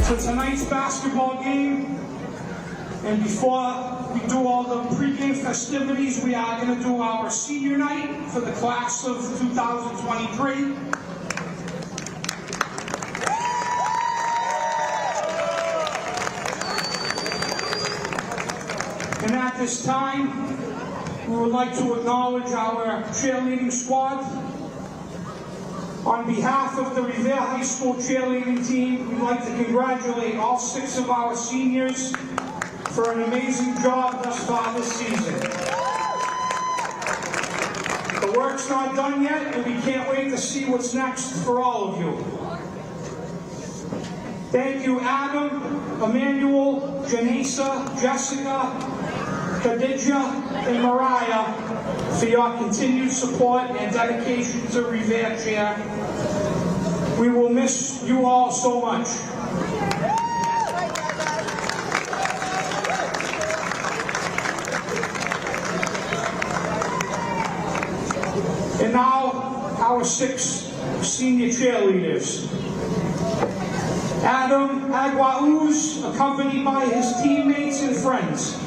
for tonight's basketball game. And before we do all the pregame festivities, we are going to do our senior night for the class of 2023. And at this time, we would like to acknowledge our cheerleading squad. On behalf of the Revere High School cheerleading team, we'd like to congratulate all 6 of our seniors for an amazing job thus far this season. The work's not done yet, and we can't wait to see what's next for all of you. Thank you, Adam, Emmanuel, Janisa, Jessica, Khadija, and Mariah for your continued support and dedication to Revere Chair. We will miss you all so much. And now, our 6 senior cheerleaders. Adam Aguauz, accompanied by his teammates and friends.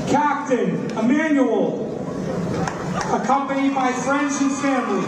Captain Emmanuel, accompanied by friends and family.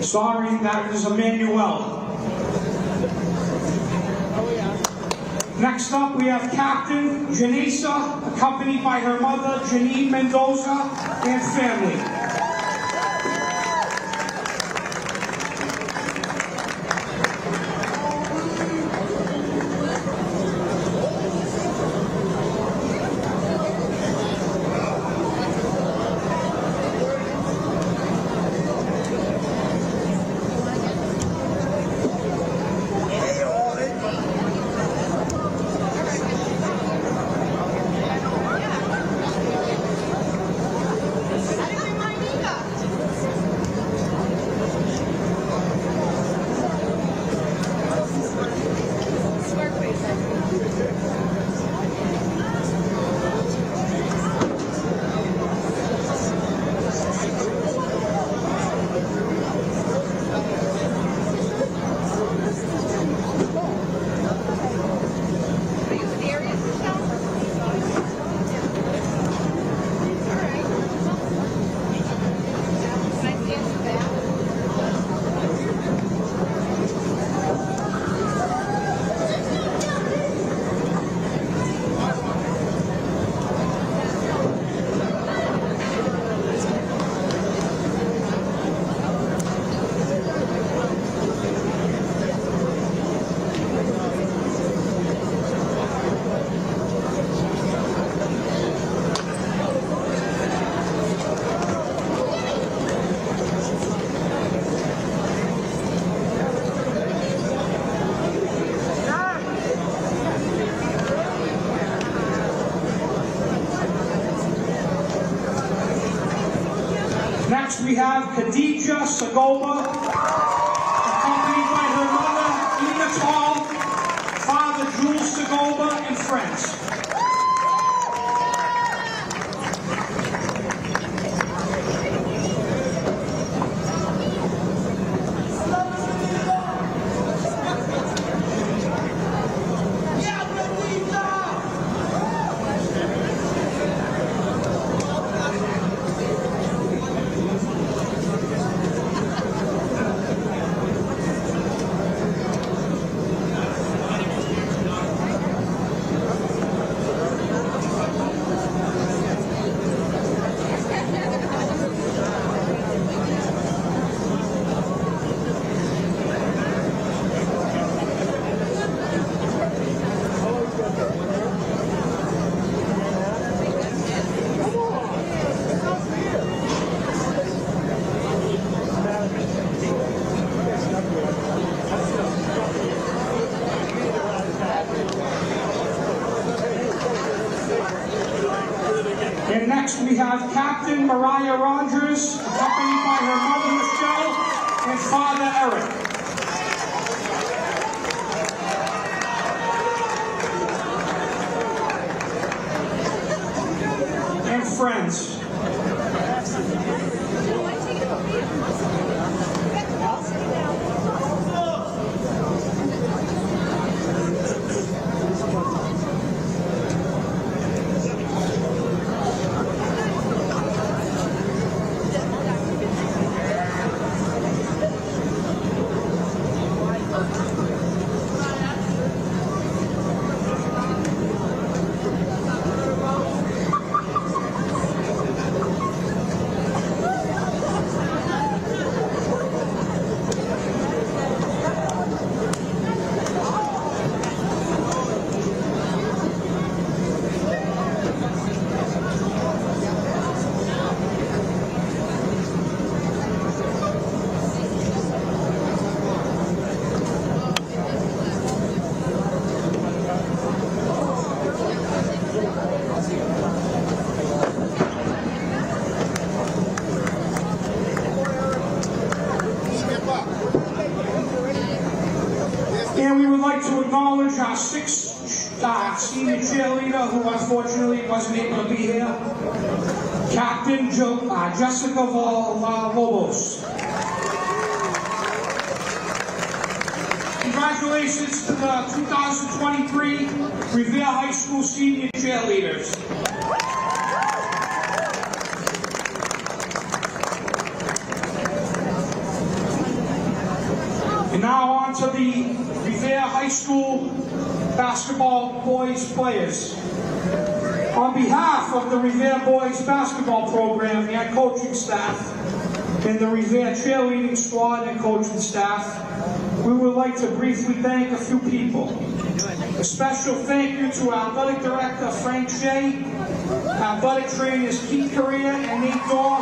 Sorry, that is Emmanuel. Next up, we have Captain Janisa, accompanied by her mother, Janine Mendoza, and family. next we have Khadija Sagoba, accompanied by her mother, Ina Tall, father, Jules Sagoba, and friends. And next we have Captain Mariah Rogers, accompanied by her mother Michelle and father Eric. And friends. And we would like to acknowledge our sixth senior cheerleader who unfortunately wasn't able to be here, Captain Jessica Lobos. Congratulations to the 2023 Revere High School senior cheerleaders. And now on to the Revere High School basketball boys players. On behalf of the Revere boys basketball program, the head coaching staff, and the Revere cheerleading squad and coaching staff, we would like to briefly thank a few people. A special thank you to our athletic director, Frank Shea, athletic trainers Keith Correa and Nate Dorr,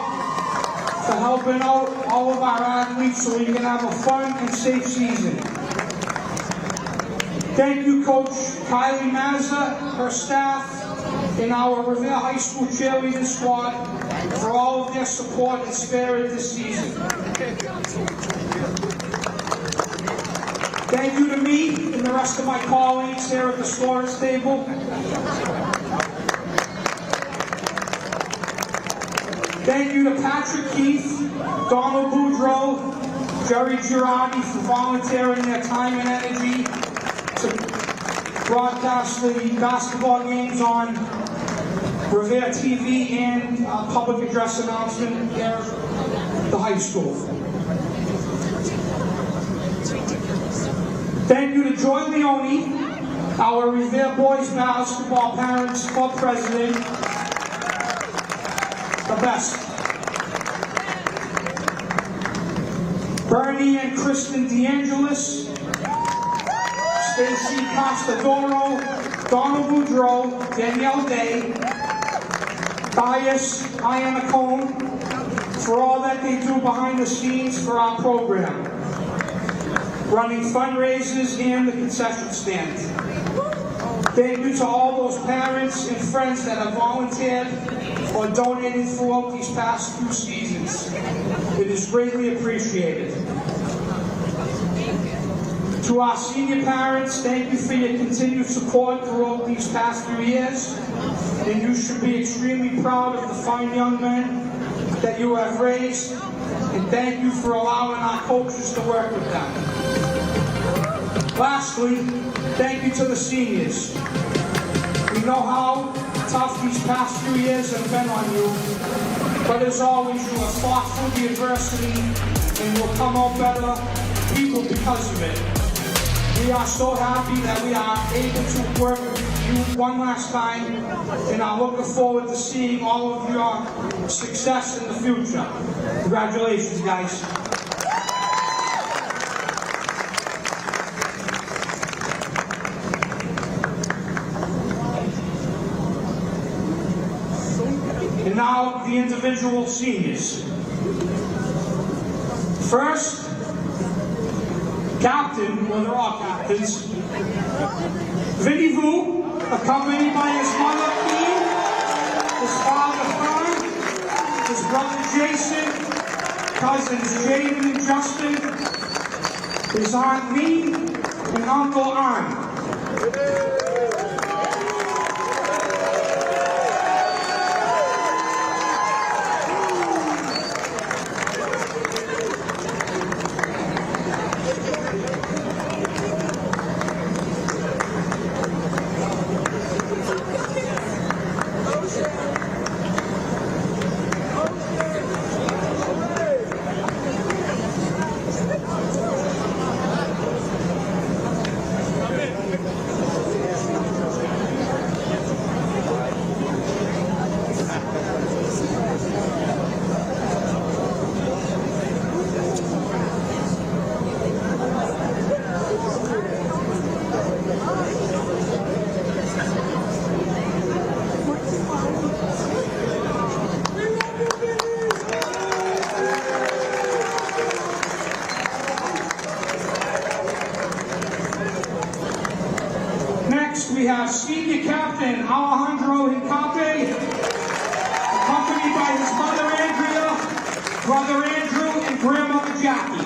for helping out all of our athletes so we can have a fun and safe season. Thank you, Coach Kylie Mazza, her staff, and our Revere High School cheerleading squad for all of their support and spirit this season. Thank you to me and the rest of my colleagues here at the scorers table. Thank you to Patrick Keith, Donald Boudreau, Jerry Girardi for volunteering their time and energy to broadcast the basketball games on Revere TV and public address announcement here at the high school. Thank you to Joy Leone, our Revere Boys Basketball Parents Club President, the best. Bernie and Kristen DeAngelis, Stacy Costadoro, Donald Boudreau, Danielle Day, Bias Iannacone, for all that they do behind the scenes for our program, running fundraisers and the concession stand. Thank you to all those parents and friends that have volunteered or donated throughout these past few seasons. It is greatly appreciated. To our senior parents, thank you for your continued support throughout these past few years, and you should be extremely proud of the fine young men that you have raised, and thank you for allowing our coaches to work with them. Lastly, thank you to the seniors. We know how tough these past few years have been on you, but as always, you have fought through the adversity and will come out better people because of it. We are so happy that we are able to work with you one last time, and I'm looking forward to seeing all of your success in the future. Congratulations, guys. And now, the individual seniors. First, captain, well, they're all captains, Vinny Vu, accompanied by his mother, Ian, his father, Fern, his brother, Jason, cousins, Jaden and Justin, his aunt, Lee, and Uncle Arn. We have senior captain Alejandro Hincape, accompanied by his mother Andrea, brother Andrew, and grandmother Jackie.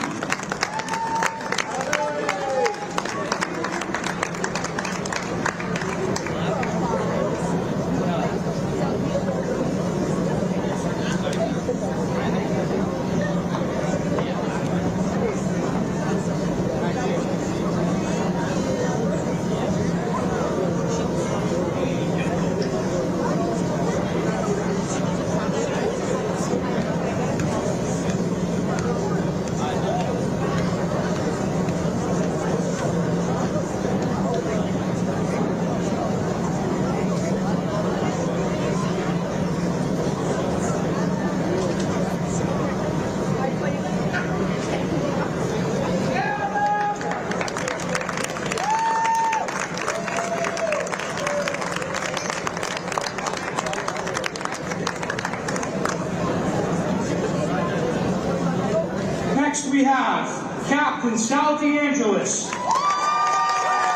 Next we have Captain Sal DeAngelis,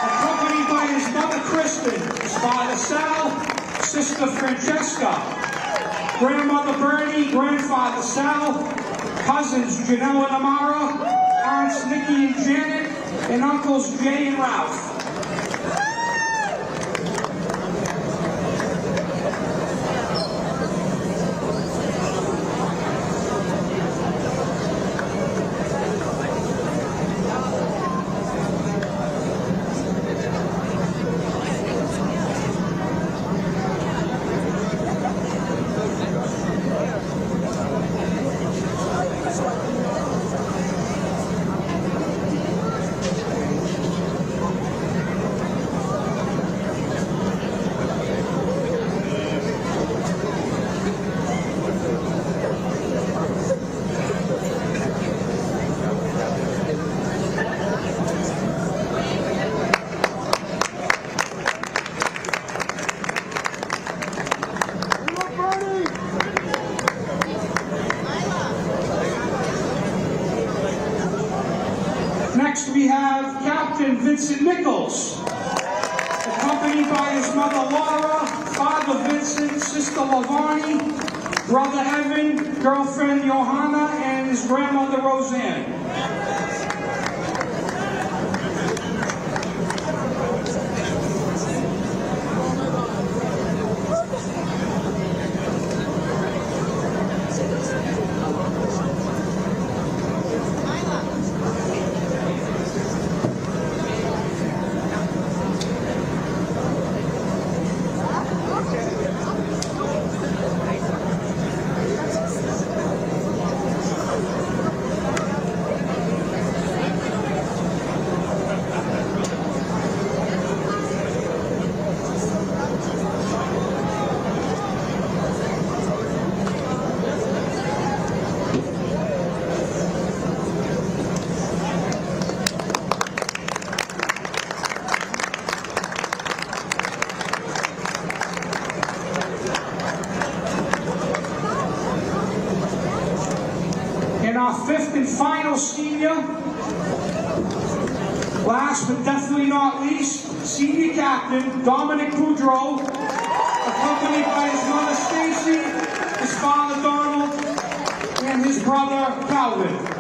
accompanied by his mother Kristen, his father Sal, sister Francesca, grandmother Bernie, grandfather Sal, cousins Janelle and Amara, aunts Nikki and Janet, and uncles Jay and Ralph. Next we have Captain Vincent Nichols, accompanied by his mother Laura, father Vincent, sister Lavani, brother Evan, girlfriend Johanna, and his grandmother, Roseanne. And our fifth and final senior, last but definitely not least, senior captain Dominic Boudreau, accompanied by his mother Stacy, his father Donald, and his brother Calvin.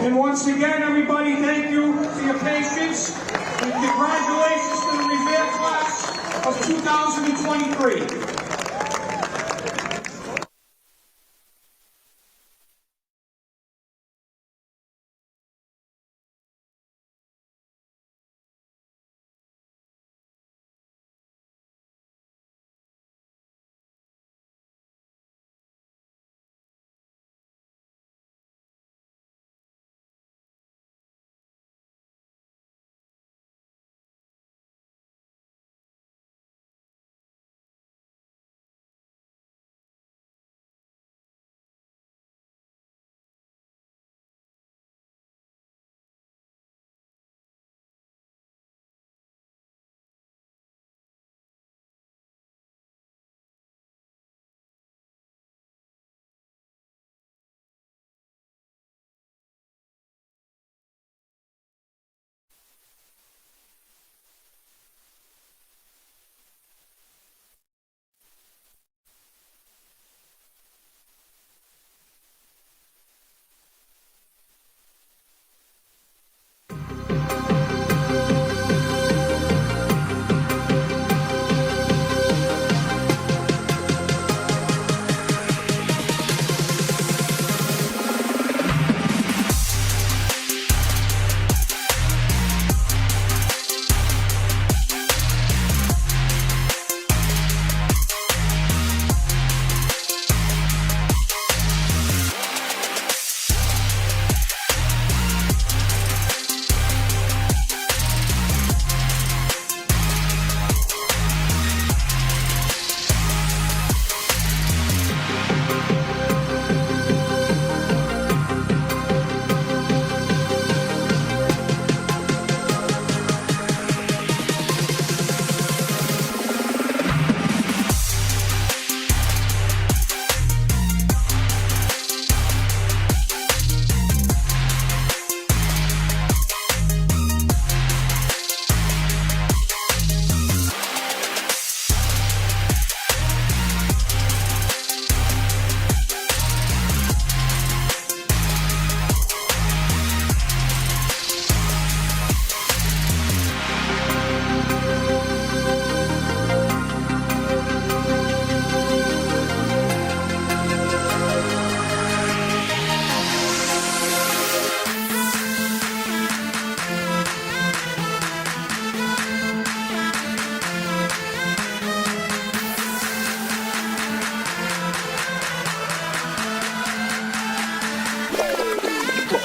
And once again, everybody, thank you for your patience, and congratulations to the Revere class of 2023.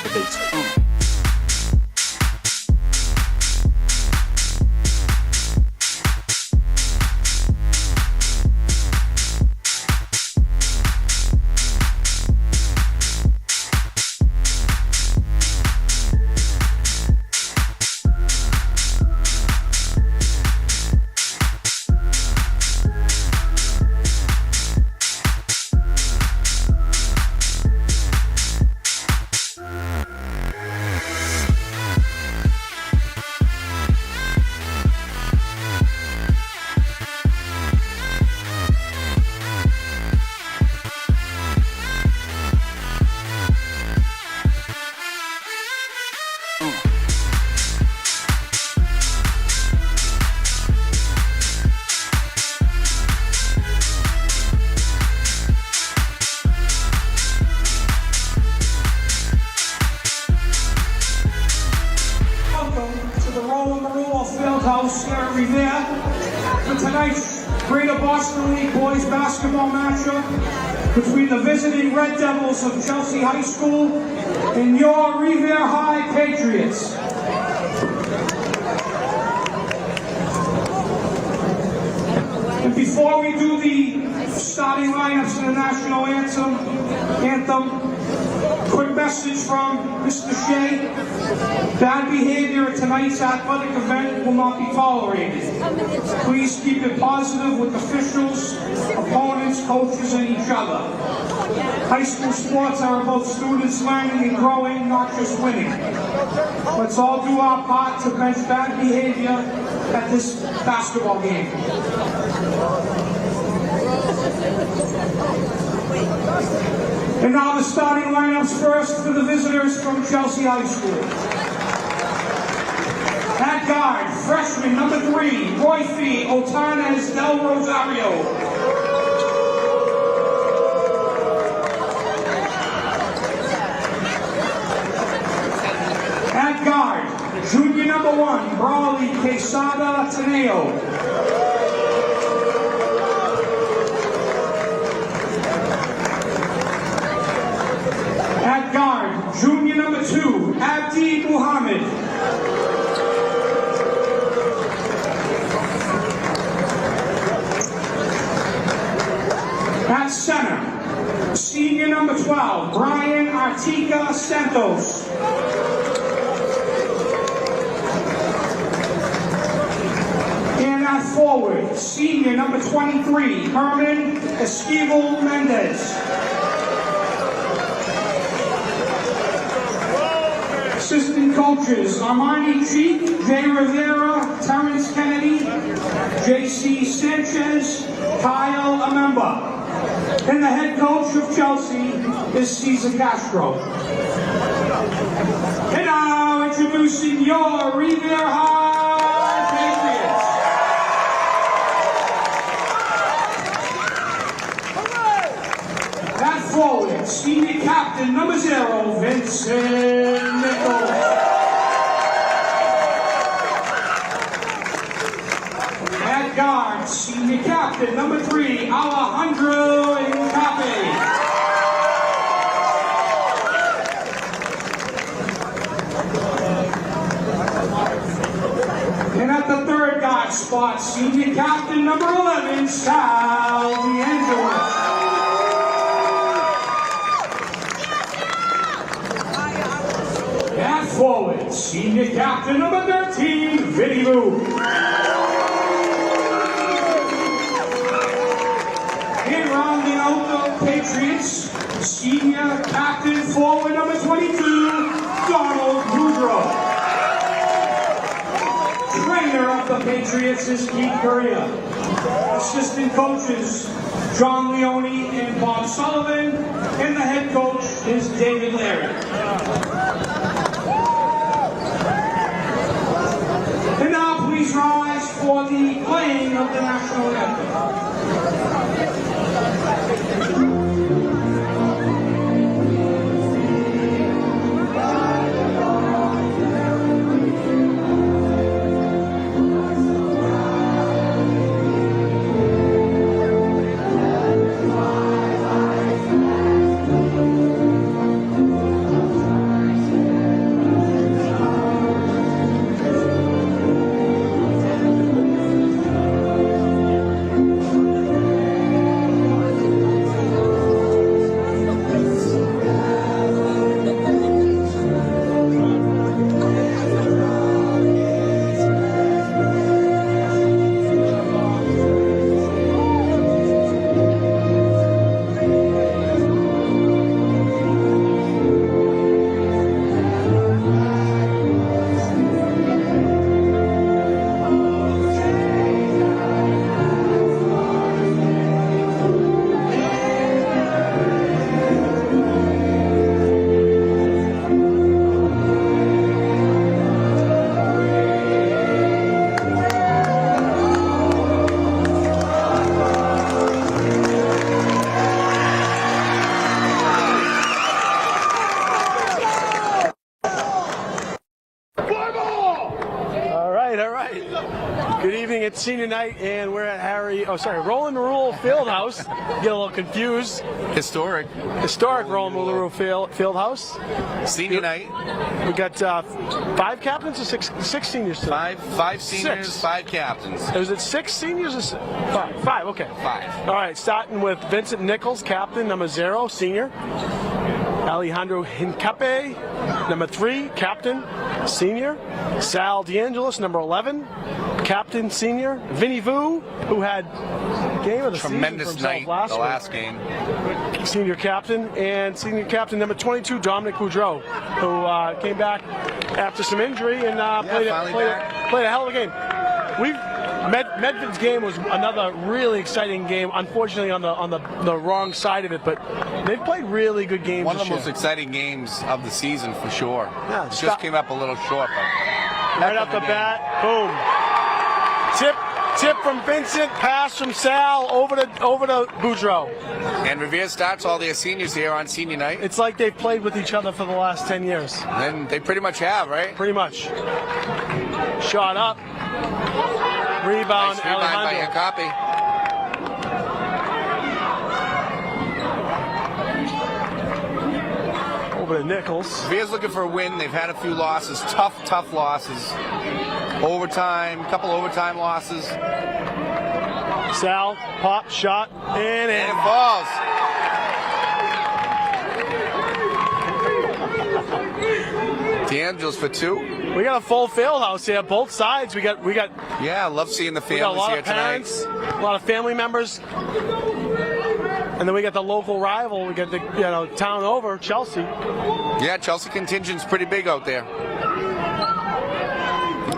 activates. House here at Revere for tonight's Greater Boston League boys basketball matchup between the visiting Red Devils of Chelsea High School and your Revere High Patriots. And before we do the starting lineups in the national anthem, quick message from Mr. Shea. Bad behavior at tonight's athletic event will not be tolerated. Please keep it positive with officials, opponents, coaches, and each other. High school sports are about students learning and growing, not just winning. Let's all do our part to bench bad behavior at this basketball game. And now the starting lineups first for the visitors from Chelsea High School. At guard, freshman number 3, Roy Fee Otanes Del Rosario. At guard, junior number 1, Brawley Quesada Teneo. At guard, junior number 2, Abdi Muhammad. At center, senior number 12, Brian Artica Santos. And at forward, senior number 23, Herman Esquivel Mendez. Assistant coaches, Armani Cheek, Jay Rivera, Terrence Kennedy, J.C. Sanchez, Kyle Amemba. And the head coach of Chelsea is Cesar Castro. And now introducing your Revere High Patriots. At forward, senior captain number 0, Vincent Nichols. At guard, senior captain number 3, Alejandro Incape. And at the third guard spot, senior captain number 11, Sal DeAngelis. At forward, senior captain number 13, Vinny Lou. And rounding out the Patriots, senior captain forward number 22, Donald Boudreau. Trainer of the Patriots is Keith Correa. Assistant coaches, John Leone and Bob Sullivan. And the head coach is David Larry. And now please rise for the playing of the national anthem. It's senior night, and we're at Roland Rule Fieldhouse. Get a little confused. Historic Roland Rule Fieldhouse. Senior night. We got 5 captains or six seniors today? Five seniors, 6. 5 captains. Is it 6 seniors or 5? 5, okay. 5. All right, starting with Vincent Nichols, captain, number 0, senior. Alejandro Hincape, number 3, captain, senior. Sal DeAngelis, number 11, captain, senior. Vinny Vu, who had game of the tremendous season night last week. last game. Senior captain, and senior captain number 22, Dominic Boudreau, who came back after some injury and played a hell of a game. Medved's game was another really exciting game. Unfortunately, on the wrong side of it, but they've played really good games. One of the this most year. exciting games of the season for sure. Yeah, it just came up a little short, but right off the bat, boom. Tip from Vincent, pass from Sal over to Boudreau. And Revere starts all their seniors here on senior night. It's like they've played with each other for the last 10 years. And they pretty much have, right? Pretty much. Shot up. Rebound, nice rebound by Alejandro. Over to Nichols. Revere's looking for a win. They've had a few losses, tough losses. Overtime, couple overtime losses. Sal, pop, shot, and it falls. DeAngelis for 2. We got a full field house here, both sides. We got. Yeah, I love seeing the families we got a lot here of parents, a lot of family members, and then we got the local rival. We got the town over, Chelsea. Yeah, Chelsea contingent's pretty big out there.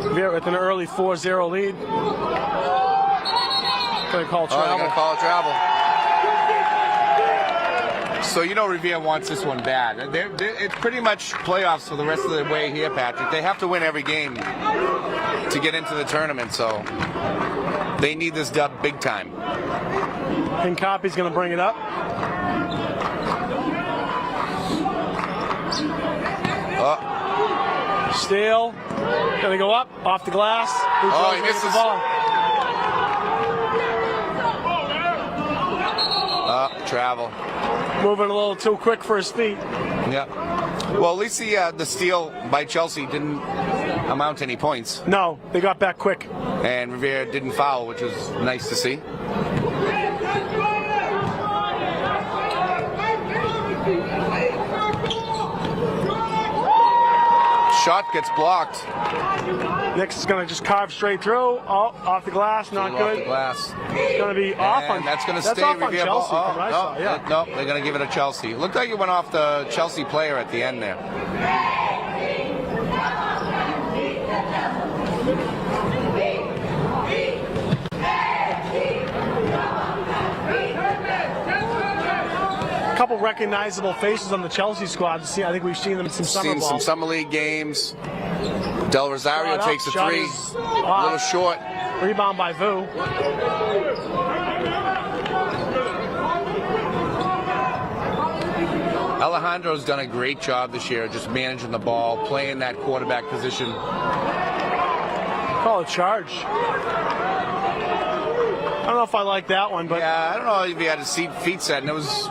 Revere with an early 4-0 lead. Gonna call travel. They're gonna call it travel. So Revere wants this one bad. It's pretty much playoffs for the rest of the way here, Patrick. They have to win every game to get into the tournament, so they need this dub big time. Hincape's going to bring it up. Steal. Going to go up, off the glass. He misses the ball. Travel. Moving a little too quick for his feet. Yeah. Well, at least the steal by Chelsea didn't amount to any points. No, they got back quick. And Revere didn't foul, which was nice to see. Shot gets blocked. Next is going to just carve straight through. Oh, off the glass, not good. Off the glass. It's going to be off on. That's going to stay off Revere. on Chelsea from what I saw, yeah. No, they're going to give it to Chelsea. It looked like it went off the Chelsea player at the end there. Couple recognizable faces on the Chelsea squad. I think we've seen them in some summer ball. Some summer league games. Del Rosario takes a 3. A little short. Rebound by Vu. Alejandro's done a great job this year just managing the ball, playing that quarterback position. Call a charge. I don't know if I like that one, but yeah, I don't know if he had his feet set, and it was.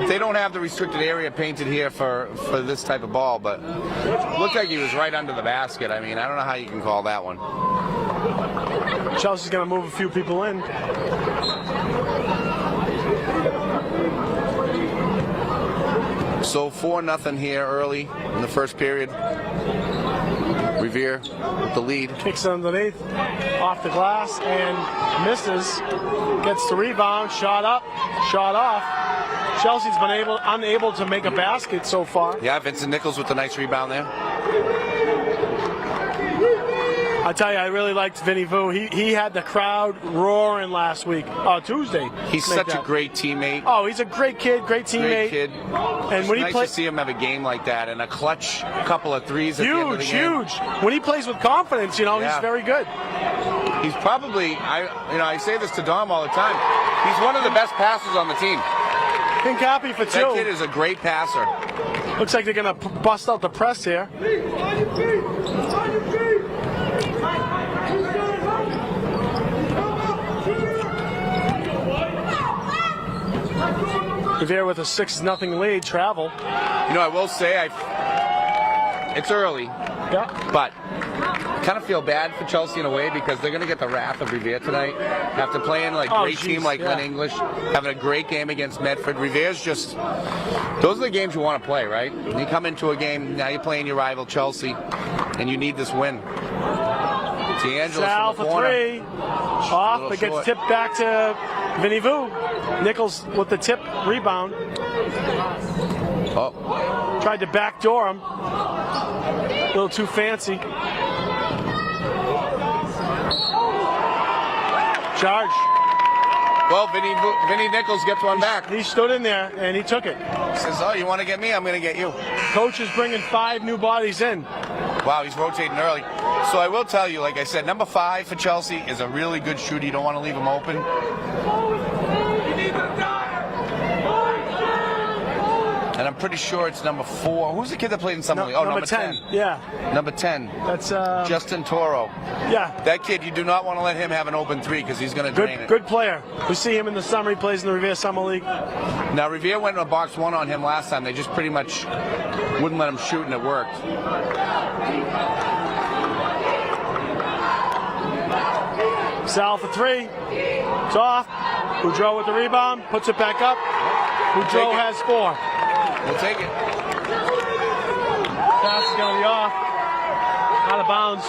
They don't have the restricted area painted here for this type of ball, but it looked like he was right under the basket. I mean, I don't know how you can call that one. Chelsea's going to move a few people in. So 4-0 here early in the first period. Revere with the lead. Kicks underneath, off the glass, and misses. Gets the rebound, shot up, shot off. Chelsea's been unable to make a basket so far. Yeah, Vincent Nichols with the nice rebound there. I tell you, I really liked Vinny Vu. He had the crowd roaring last week, Tuesday. He's such a great teammate. Oh, he's a great kid, great teammate. Great kid. And when nice to see him have a game like that and a clutch couple of threes at the end of the game. Huge. When he plays with confidence, he's very good. He's probably, I say this to Dom all the time, he's one of the best passers on the team. Hincape for 2. That kid is a great passer. Looks like they're going to bust out the press here. Revere with a 6-0 lead. Travel. You know, I will say, it's early, Yeah. but kind of feel bad for Chelsea in a way because they're going to get the wrath of Revere tonight after playing like great team like Lynn English, having a great game against Medford. Revere's just, those are the games you want to play, right? You come into a game, now you're playing your rival Chelsea, and you need this win. D'Angelo Sal from for the corner. 3. Off, but gets tipped back to Vinny Vu. Nichols with the tip rebound. Oh. Tried to backdoor him. A little too fancy. Charge. Well, Vinny Nichols gets one back. He stood in there and he took it. Says, oh, you want to get me? I'm going to get you. Coach is bringing 5 new bodies in. Wow, he's rotating early. So I will tell you, like I said, number 5 for Chelsea is a really good shooter. You don't want to leave him open. And I'm pretty sure it's number 4. Who's the kid that played in Summer League? Oh, number 10. Yeah. Number 10. That's Justin Toro. Yeah. That kid, you do not want to let him have an open 3 because he's going to drain it. Good player. We see him in the summer. He plays in the Revere Summer League. Now, Revere went in a box 1 on him last time. They just pretty much wouldn't let him shoot, and it worked. Sal for 3. It's off. Boudreau with the rebound. Puts it back up. Boudreau has 4. We'll take it. Pass is going to be off. Out of bounds.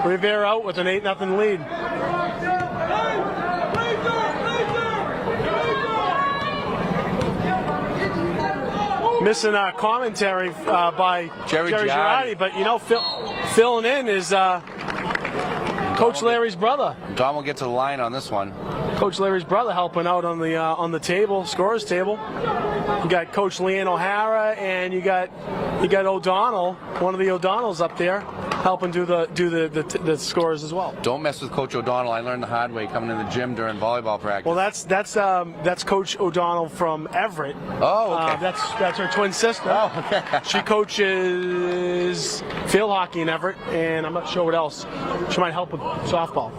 Revere out with an 8-0 lead. Missing our commentary by Jerry Girardi, but you know, filling in is Coach Larry's brother. Don will get to the line on this one. Coach Larry's brother helping out on the table, scorers table. You got Coach Leanne O'Hara, and you got O'Donnell, one of the O'Donnells up there, helping do the scores as well. Don't mess with Coach O'Donnell. I learned the hard way coming in the gym during volleyball practice. Well, that's Coach O'Donnell from Everett. Oh, okay. That's her twin sister. Oh, okay. She coaches field hockey in Everett, and I'm not sure what else. She might help with softball.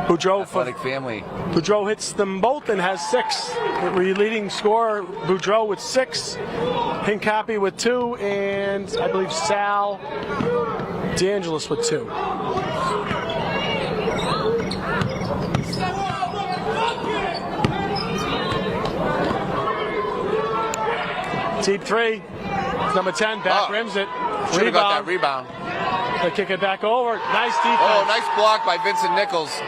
Athletic family. Boudreau hits them both and has 6. Leading scorer, Boudreau with 6. Hincapi with 2, and I believe Sal DeAngelis with 2. Deep 3. It's number 10. Back rims it. Should have got that rebound. They kick it back over. Nice defense. Oh, nice block by Vincent Nichols.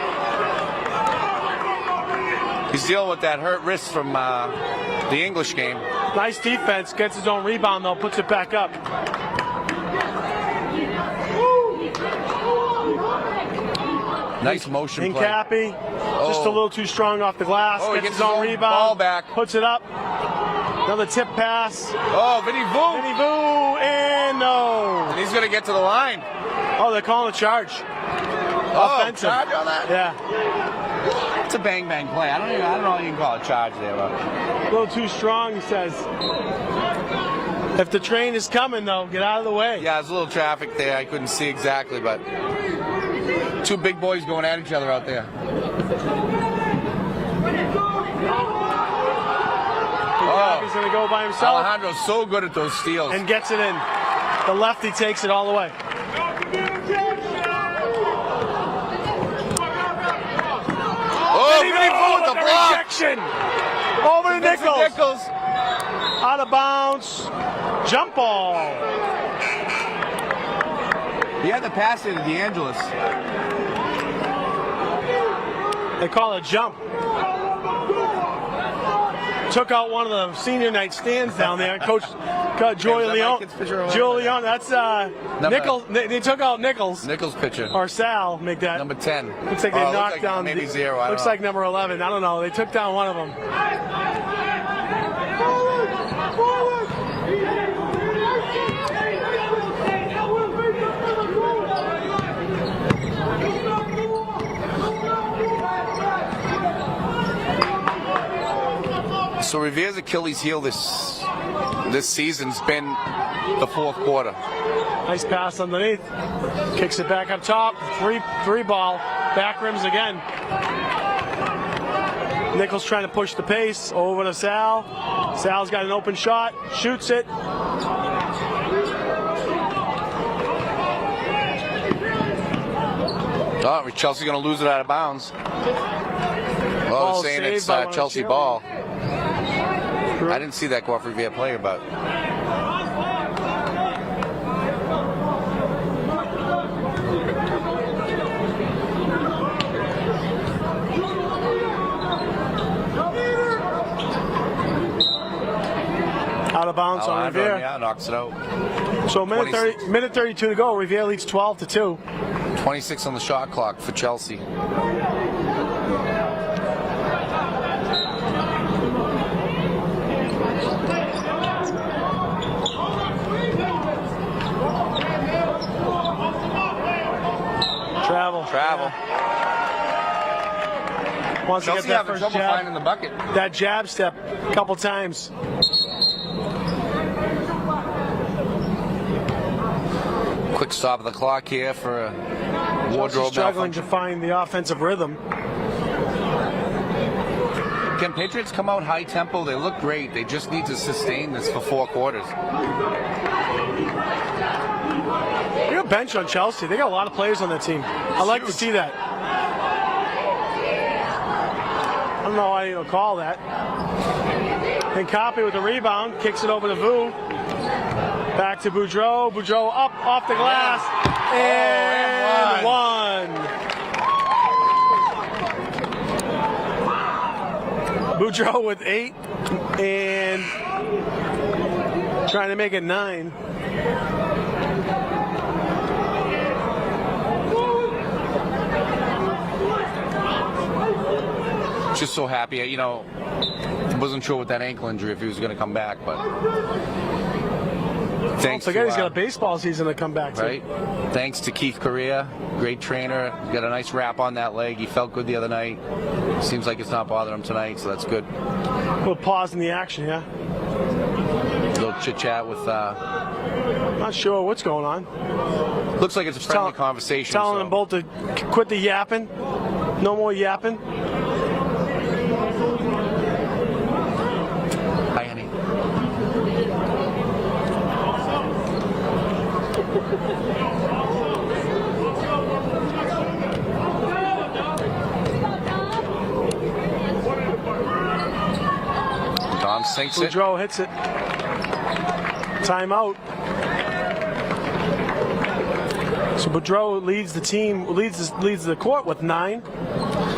He's dealing with that hurt wrist from the English game. Nice defense. Gets his own rebound, though. Puts it back up. Nice motion play. Hincapi, just a little too strong off the glass. Oh, he gets his own rebound. Ball back. Puts it up. Another tip pass. Oh, Vinny Vu. Vinny Vu, and no. And he's going to get to the line. Oh, they're calling a charge. Offensive. Charge on that? Yeah. It's a bang-bang play. I don't know if you can call it charge there. But. A little too strong, he says. If the train is coming, though, get out of the way. Yeah, there's a little traffic there. I couldn't see exactly, but 2 big boys going at each other out there. He's going to go by himself. Alejandro's so good at those steals. And gets it in. The lefty takes it all the way. Oh, Vinny Vu with the block. Rejection. Over to Nichols. Nichols. Out of bounds. Jump ball. He had the pass into DeAngelis. They call it jump. Took out one of the senior night stands down there. Coach Joy Leon. Joy Leon. That's Nichols. They took out Nichols. Nichols pitcher. Or Sal. Make that. Number 10. Looks like they knocked like down. Maybe 0. Looks like number 11. I don't know. They took down one of them. So Revere's Achilles heel this season's been the 4th quarter. Nice pass underneath. Kicks it back up top. Three ball. Back rims again. Nichols trying to push the pace over to Sal. Sal's got an open shot, shoots it. Oh, Chelsea going to lose it out of bounds. Well, they're saying it's Chelsea ball. I didn't see that go off Revere player, but. Out of bounds on Revere. Yeah, knocks it out. So minute 32 to go. Revere leads 12-2. 26 on the shot clock for Chelsea. Travel. Wants to get that first trouble jab. finding the bucket. That jab step a couple times. Quick stop of the clock here for a wardrobe Struggling to find the offensive rhythm. Can Patriots come out high tempo? They look great. They just need to sustain this for 4 quarters. They got a bench on Chelsea. They got a lot of players on that team. I like to see that. I don't know why you don't call that. And Copy with the rebound, kicks it over to Vu. Back to Boudreau. Boudreau up off the glass. And one. Boudreau with 8 and trying to make it 9. Just so happy, you know, wasn't sure with that ankle injury if he was going to come back, but thanks. Don't forget he's got a baseball season to come back to. Right. Thanks to Keith Correa, great trainer. Got a nice wrap on that leg. He felt good the other night. Seems like it's not bothering him tonight, so that's good. A little pause in the action, yeah. A little chit chat with. Not sure what's going on. Looks like it's a friendly conversation. Telling them both to quit the yapping. No more yapping. Hi, honey. Dom sinks it. Boudreau hits it. Timeout. So Boudreau leads the team, leads the court with 9.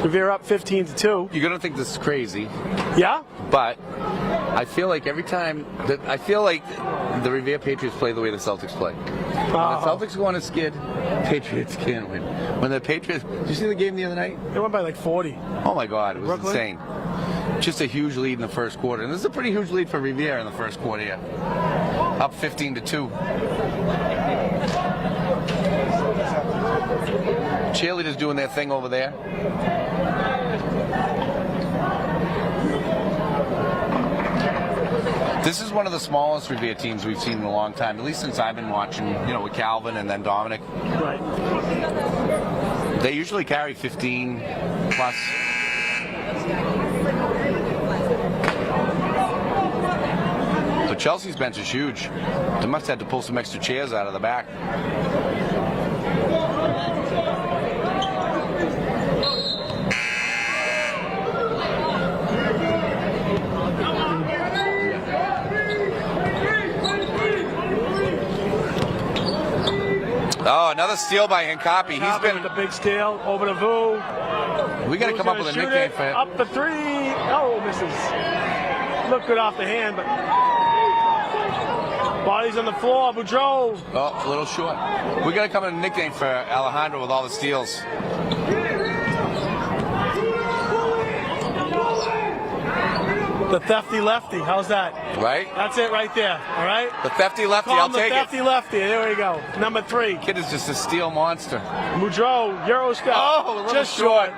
Revere up 15-2. You're gonna think this is crazy. Yeah? But I feel like every time that the Revere Patriots play the way the Celtics play. When the Celtics go on a skid, Patriots can't win. When the Patriots, did you see the game the other night? They went by like 40. Oh my God, it was Brooklyn? insane. Just a huge lead in the first quarter, and this is a pretty huge lead for Revere in the first quarter here. Up 15-2. Cheerleaders doing their thing over there. This is one of the smallest Revere teams we've seen in a long time, at least since I've been watching, you know, with Calvin and then Dominic. Right. They usually carry 15 plus. So Chelsea's bench is huge. They must have had to pull some extra chairs out of the back. Oh, another steal by Hincapi. He's been with the big steal over to Vu. We got to come up with a nickname for him. Up the 3. Oh, misses. Looked good off the hand, but bodies on the floor. Boudreau. Oh, a little short. We got to come up with a nickname for Alejandro with all the steals. The Thefty Lefty. How's that? Right? That's it right there. All right? The Thefty Lefty. Call I'll him the take Thefty it. Lefty. There we go. Number 3. Kid is just a steal monster. Boudreau. Euro step. Oh, a little just short.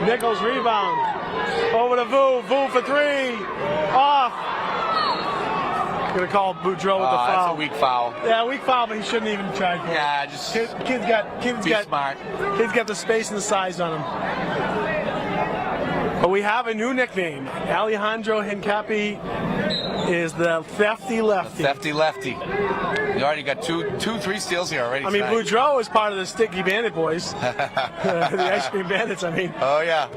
Nichols rebound. Over to Vu. Vu for 3. Off. Gonna call Boudreau with the foul. That's a weak foul. Yeah, weak foul, but he shouldn't even try for it. Yeah, just Kid's got smart. Kid's got the space and the size on him. But we have a new nickname. Alejandro Hincapi is the Thefty Lefty. Thefty lefty. You already got two, 3 steals here already. I mean, tonight. Boudreaux is part of the Sticky Bandit boys. The Ice Cream Bandits, I mean. Oh yeah.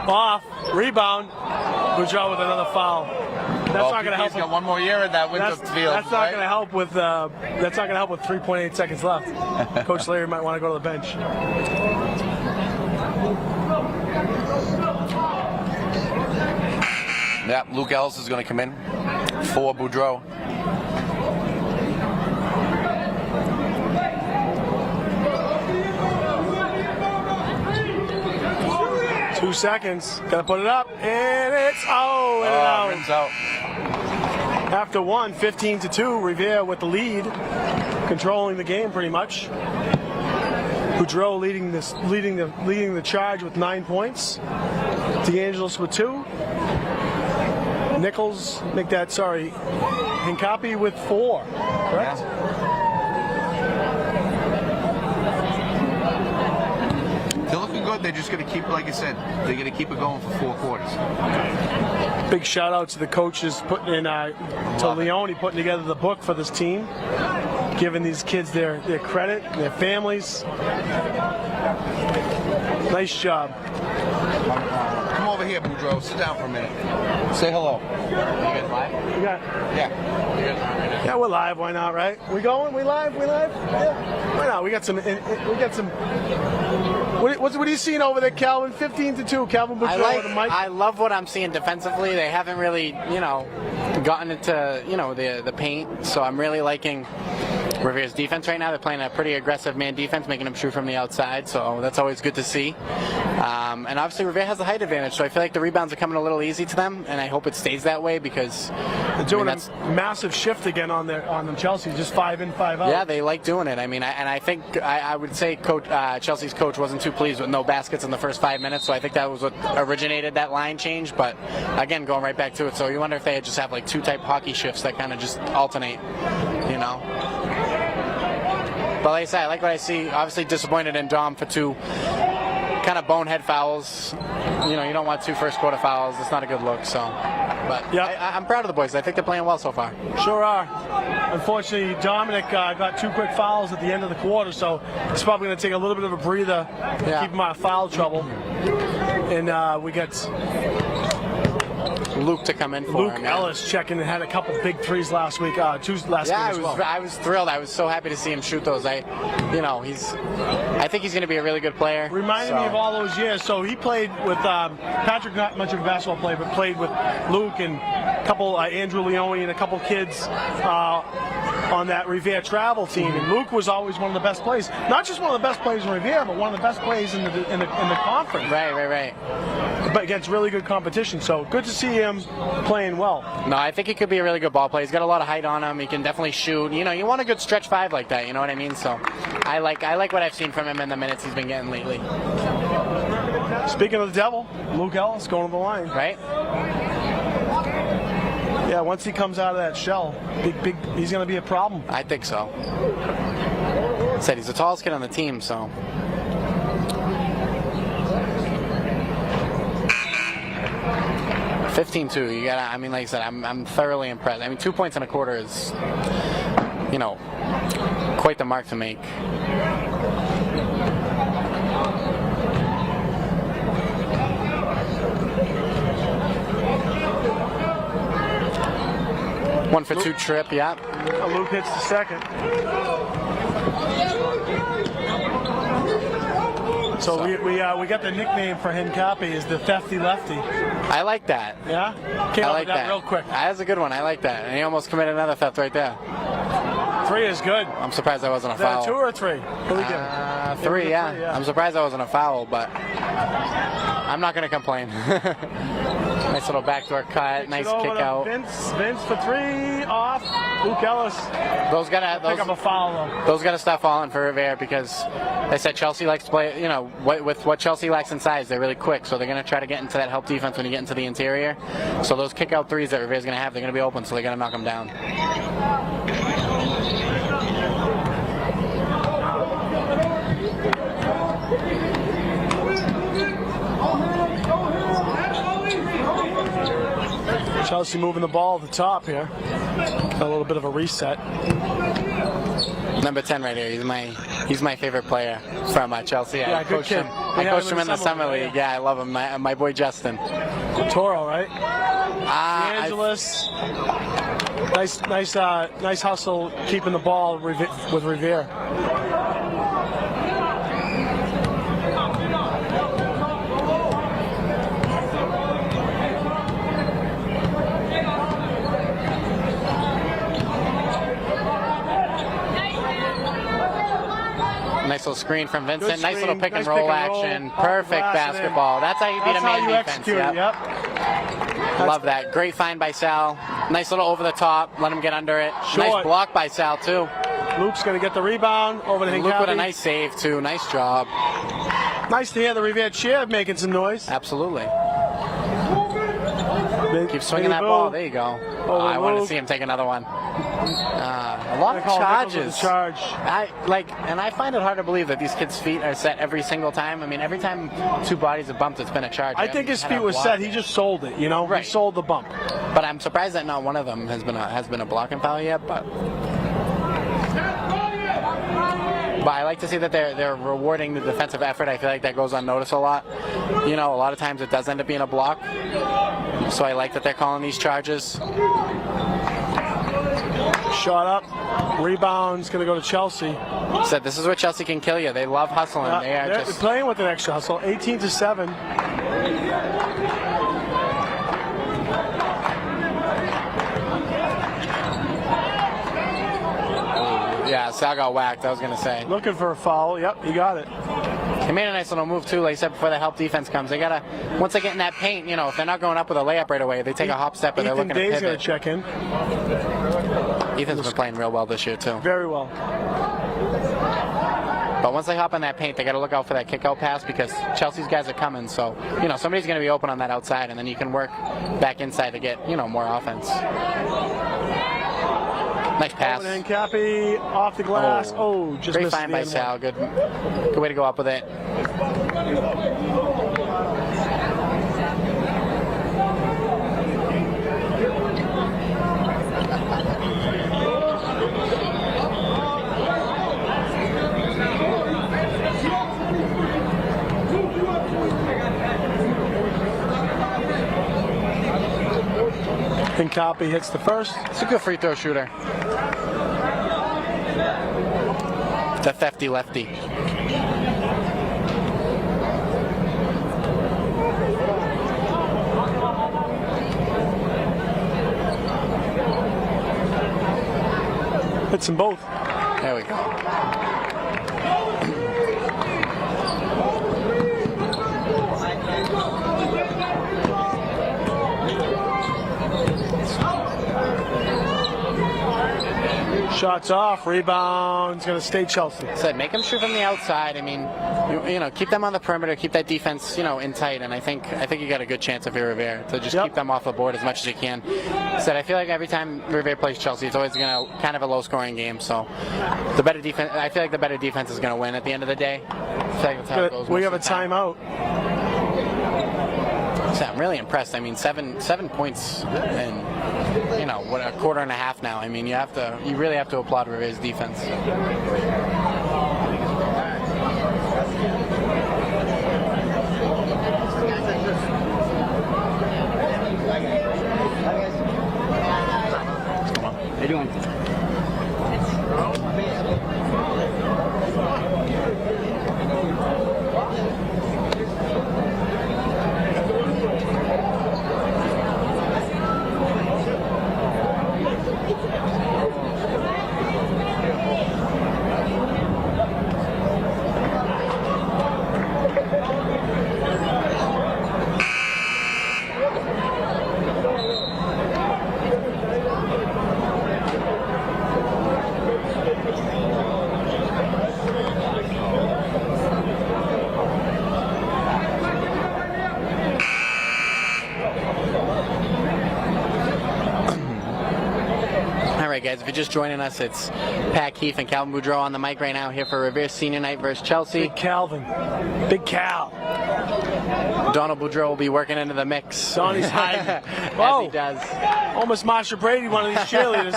Off, rebound. Boudreaux with another foul. That's not going to help. He's got one more year in that winter field. That's not going to help with. That's not going to help with 3.8 seconds left. Coach Larry might want to go to the bench. Yeah, Luke Ellis is going to come in for Boudreaux. Two seconds. Got to put it up, and it's out. Rims out. After 15-2, Revere with the lead, controlling the game pretty much. Boudreaux leading the charge with 9 points. DeAngelis with 2. Nichols, Hincapi with 4. Correct? Yeah. They're looking good. They're just going to keep, like I said, they're going to keep it going for 4 quarters. Big shout out to the coaches putting in, to Leone putting together the book for this team, giving these kids their credit, their families. Nice job. Come over here, Boudreaux. Sit down for a minute. Say hello. You guys live? Yeah. Yeah, we're live. Why not, right? We going? We live? Yeah. Why not? We got some. What are you seeing over there, Calvin? 15-2. Calvin Boudreaux with the mic. I love what I'm seeing defensively. They haven't really, gotten into, the paint. So I'm really liking Revere's defense right now. They're playing a pretty aggressive man defense, making them shoot from the outside. So that's always good to see. And obviously Revere has the height advantage. So I feel like the rebounds are coming a little easy to them, and I hope it stays that way because they're doing a massive shift again on them. Chelsea just 5 in, 5 out. Yeah, they like doing it. I mean, I think I would say Chelsea's coach wasn't too pleased with no baskets in the first 5 minutes. So I think that was what originated that line change. But again, going right back to it. So you wonder if they just have like 2 type hockey shifts that kind of just alternate, But like I said, I like what I see. Obviously disappointed in Dom for 2 kind of bonehead fouls. You don't want 2 first quarter fouls. It's not a good look. So, but yeah, I'm proud of the boys. I think they're playing well so far. Sure are. Unfortunately, Dominic got 2 quick fouls at the end of the quarter, so it's probably going to take a little bit of a breather to keep him out of foul trouble. And we got Luke to come in for Luke him. Ellis checking and had a couple big threes last week. Game as well. I was thrilled. I was so happy to see him shoot those. I think he's going to be a really good player. Reminding me of all those years. So he played with Patrick, not much of a basketball player, but played with Luke and a couple Andrew Leone and a couple kids on that Revere travel team. And Luke was always one of the best players. Not just one of the best players in Revere, but one of the best players in the conference. Right. But against really good competition. So good to see him playing well. No, I think he could be a really good ball player. He's got a lot of height on him. He can definitely shoot. You want a good stretch 5 like that. You know what I mean? So I like what I've seen from him in the minutes he's been getting lately. Speaking of the devil, Luke Ellis going to the line. Right? Yeah, once he comes out of that shell, big, he's going to be a problem. I think so. Said he's the tallest kid on the team, so. $15-2. You gotta. I mean, like I said, I'm thoroughly impressed. I mean, 2 points in a quarter is, quite the mark to make. One for 2 trip, yeah. Luke hits the second. So we got the nickname for Hincapi is the Thefty Lefty. I like that. Yeah? Came I up like with that real quick. That's a good one. I like that. And he almost committed another theft right there. 3 is good. I'm surprised that wasn't a Is that foul. 2 or 3? What do we give? 3, yeah. I'm surprised that wasn't a foul, but I'm not going to complain. Nice little backdoor cut, nice kick out. Vince for 3, off. Luke Ellis. Those Pick up a foul though. Those got to stop falling for Revere because they said Chelsea likes to play. With what Chelsea lacks in size, they're really quick, so they're going to try to get into that help defense when you get into the interior. So those kick out 3s that Revere's going to have, they're going to be open, so they're going to knock them down. Chelsea moving the ball at the top here. A little bit of a reset. Number 10 right here. He's my favorite player from Chelsea. Yeah, good kid. I coached him in the summer league. Yeah, I love him. My boy Justin. Toro, right? Angeles. Nice hustle keeping the ball with Revere. Nice little screen from Vincent. Good Nice little screen, pick and nice roll pick and roll. action. Off Perfect glass and in. basketball. That's how you beat That's a man how you defense. execute it, yep. Love that. Great find by Sal. Nice little over the top. Let him get under it. Short. Nice block by Sal, too. Luke's going to get the rebound over to Luke Hincapi. with a nice save, too. Nice job. Nice to hear the Revere cheer making some noise. Absolutely. Keep swinging that ball. There you go. Oh, I want to see him take another one. A lot of charges. Charge. I find it hard to believe that these kids' feet are set every single time. I mean, every time two bodies have bumped, it's been a charge. I think his feet were set. He just sold it. You know, right. He sold the bump. But I'm surprised that not one of them has been a blocking foul yet. But I like to see that they're rewarding the defensive effort. I feel like that goes unnoticed a lot. You know, a lot of times it does end up being a block. So I like that they're calling these charges. Shot up. Rebound's going to go to Chelsea. So this is where Chelsea can kill you. They love hustling. They're playing with an extra hustle. 18-7. Yeah, Sal got whacked, I was going to say. Looking for a foul. Yep, he got it. They made a nice little move, too, like I said, before the help defense comes. They got to, once they get in that paint, you know, if they're not going up with a layup right away, they take a hop step and they're looking to pivot. Ethan Day's going to check in. Ethan's been playing real well this year, too. Very well. But once they hop in that paint, they got to look out for that kick-out pass because Chelsea's guys are coming. So, you know, somebody's going to be open on that outside, and then you can work back inside to get, you know, more offense. Nice pass. Hincapi off the glass. Oh, just great missed find the by end Sal. one. Good way to go up with it. Hincapi hits the first. It's a good free throw shooter. The thefty lefty. Hits them both. There we go. Shots off, rebound's going to stay Chelsea. Said make them shoot from the outside. I mean, you know, keep them on the perimeter, keep that defense, you know, in tight. And I think you got a good chance if you're Revere to just keep them off the board as much as you can. Said I feel like every time Revere plays Chelsea, it's always going to kind of a low-scoring game. So the better defense, I feel like the better defense is going to win at the end of the day. I feel like that's how it goes. We have a timeout. So I'm really impressed. I mean, seven points in, you know, what, a quarter and a half now. I mean, you really have to applaud Revere's defense. How you doing? Guys, if you're just joining us, it's Pat Keefe and Calvin Boudreau on the mic right now here for Revere Senior Night versus Chelsea. Big Calvin. Big Cal. Donald Boudreau will be working into the mix. Donnie's hiding. As he does. Almost Marsha Brady, one of these cheerleaders.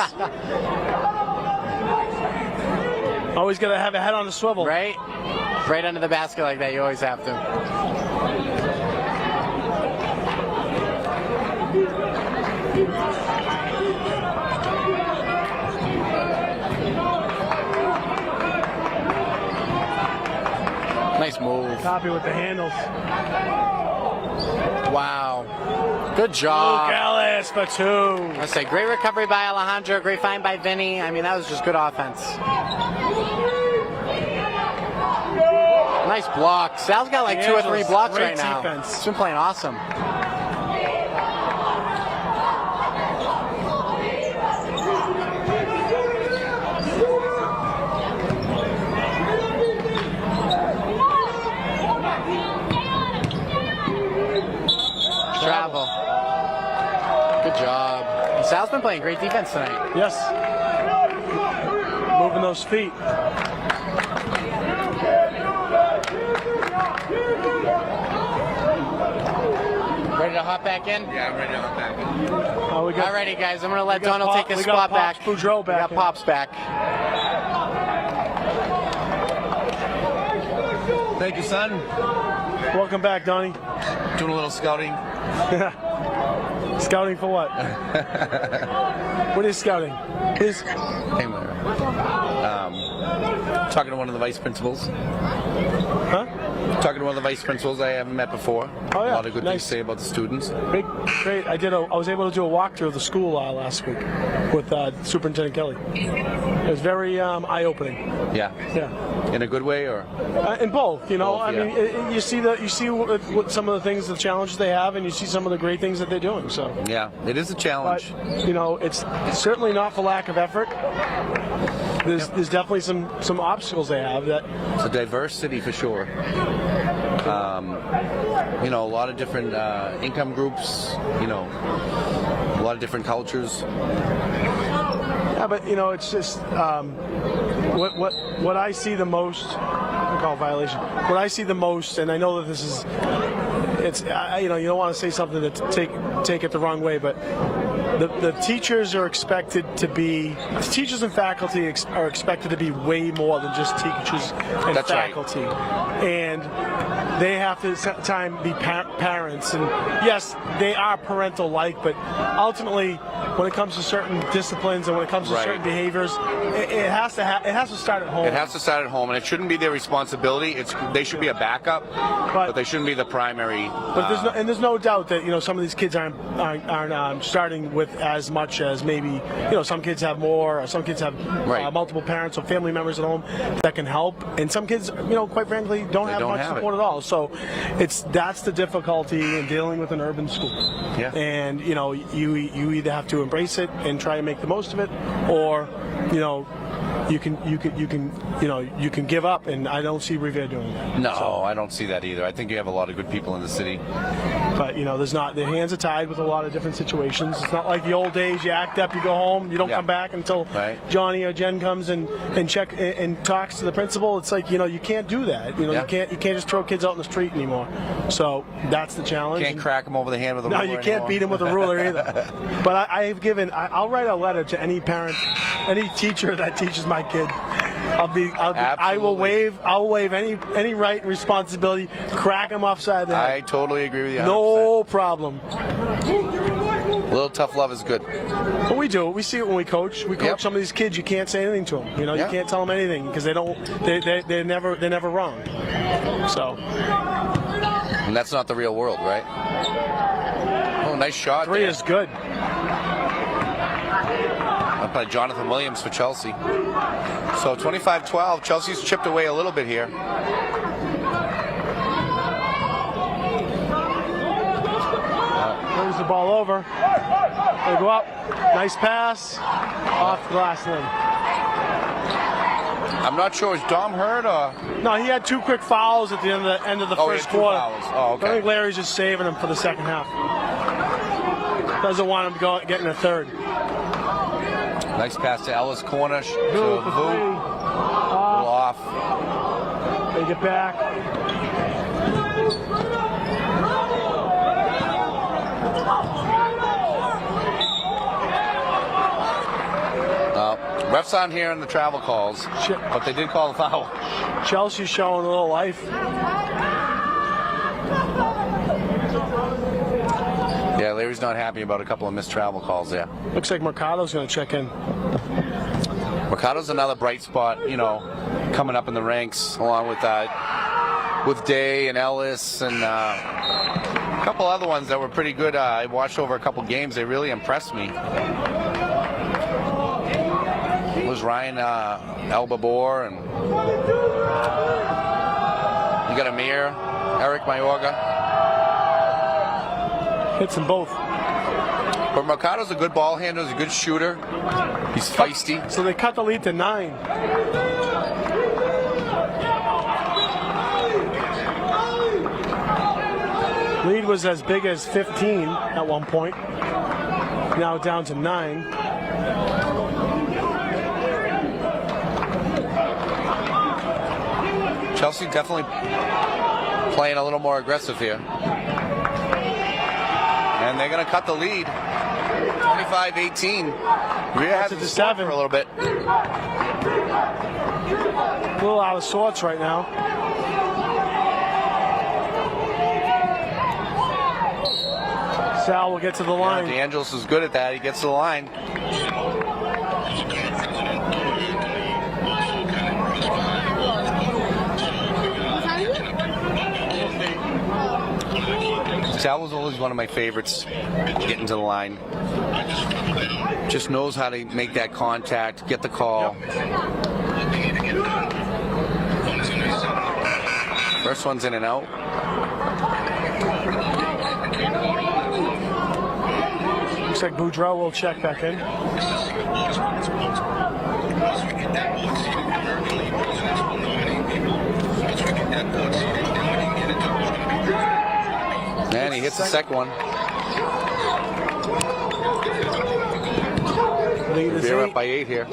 Always got to have a head on the swivel. Right? Right under the basket like that, you always have to. Nice move. Copy with the handles. Wow. Good job. Luke Ellis for 2. I say great recovery by Alejandro, great find by Vinny. I mean, that was just good offense. Nice block. Sal's got like 2 or 3 blocks great right now. defense. He's been playing awesome. Travel. Good job. Sal's been playing great defense tonight. Yes. Moving those feet. Ready to hop back in? Yeah, I'm ready to hop back. Alrighty, guys. I'm going to let Donald take his we got spot back. Boudreau back. We got Pops back. Thank you, son. Welcome back, Donnie. Doing a little scouting. Scouting for what? What is scouting? Hey, talking to one of the vice principals. Huh? Talking to one of the vice principals I haven't met before. Oh, yeah. A lot of good Nice. things to say about the students. Great. I was able to do a walkthrough of the school last week with Superintendent Kelly. It was very eye-opening. Yeah. Yeah. In a good way, or? In both, you know. Both, I yeah. mean, you see what some of the things, the challenges they have, and you see some of the great things that they're doing. So. Yeah, it is a But challenge. you know, it's certainly not for lack of effort. There's definitely some obstacles they have that. It's a diverse city for sure. You know, a lot of different income groups. You know, a lot of different cultures. Yeah, but you know, it's just what I see the most. I call it violation. What I see the most, and I know that this is, you know, you don't want to say something that take it the wrong way, but the teachers are expected to be, the teachers and faculty are expected to be way more than just teachers and That's right. faculty, and they have to sometimes be parents, and yes, they are parental-like, but ultimately, when it comes to certain disciplines and when it comes to Right. certain behaviors, it has to start at home. It has to start at home, and it shouldn't be their responsibility. They should be a backup, but they shouldn't be the primary. But there's no doubt that, you know, some of these kids aren't starting with as much as maybe, you know, some kids have more, or some kids have Right. multiple parents or family members at home that can help, and some kids, you know, quite frankly, don't have much support at all. So that's the difficulty in dealing with an urban school. Yeah. And you know, you either have to embrace it and try and make the most of it, or you know, you can give up, and I don't see Revere doing that. No, I don't see that either. I think you have a lot of good people in the city. But you know, their hands are tied with a lot of different situations. It's not like the old days. You act up, you go home, you don't come back until Johnny or Jen comes and check and talks to the principal. It's like, you know, you can't do that. You know, you can't just throw kids out in the street anymore. So that's the challenge. Can't crack them over the hand with a ruler. No, you can't beat them with a ruler either. But I'll write a letter to any parent, any teacher that teaches my kid. I will waive any right and responsibility, crack them offside the head. I totally agree with you. 100%. No problem. A little tough love is good. But we do. We see it when we coach. We coach some of these kids. You can't say anything to them. You know, you can't tell them anything because they're never wrong. So. And that's not the real world, right? Oh, nice shot. Three there. is good. Up by Jonathan Williams for Chelsea. So 25-12. Chelsea's chipped away a little bit here. Brings the ball over. They go up. Nice pass. Off the glass limb. I'm not sure. Is Dom hurt or? No, he had 2 quick fouls at the end of the first he had 2 quarter. fouls. Oh, okay. I think Larry's just saving him for the second half. Doesn't want him to go getting a third. Nice pass to Ellis corner. To Good for Vu. three. Off. They get back. refs aren't here in the travel calls, but they did call the foul. Chelsea's showing a little life. Yeah, Larry's not happy about a couple of missed travel calls there. Looks like Mercado's going to check in. Mercado's another bright spot, you know, coming up in the ranks, along with Day and Ellis and a couple other ones that were pretty good. I watched over a couple games. They really impressed me. It was Ryan Elbabor, and you got Amir, Eric Mayorga. Hits them both. But Mercado's a good ball handler. He's a good shooter. He's feisty. So they cut the lead to 9. Lead was as big as 15 at one point. Now down to 9. Chelsea definitely playing a little more aggressive here. And they're going to cut the lead. 25-18. Revere has it to 7 for a little bit. A little out of sorts right now. Sal will get to the line. Yeah, DeAngelis is good at that. He gets to the line. Sal was always one of my favorites getting to the line. Just knows how to make that contact, get the call. First one's in and out. Looks like Boudreau will check back in. And he hits the second one. Revere up by 8 here.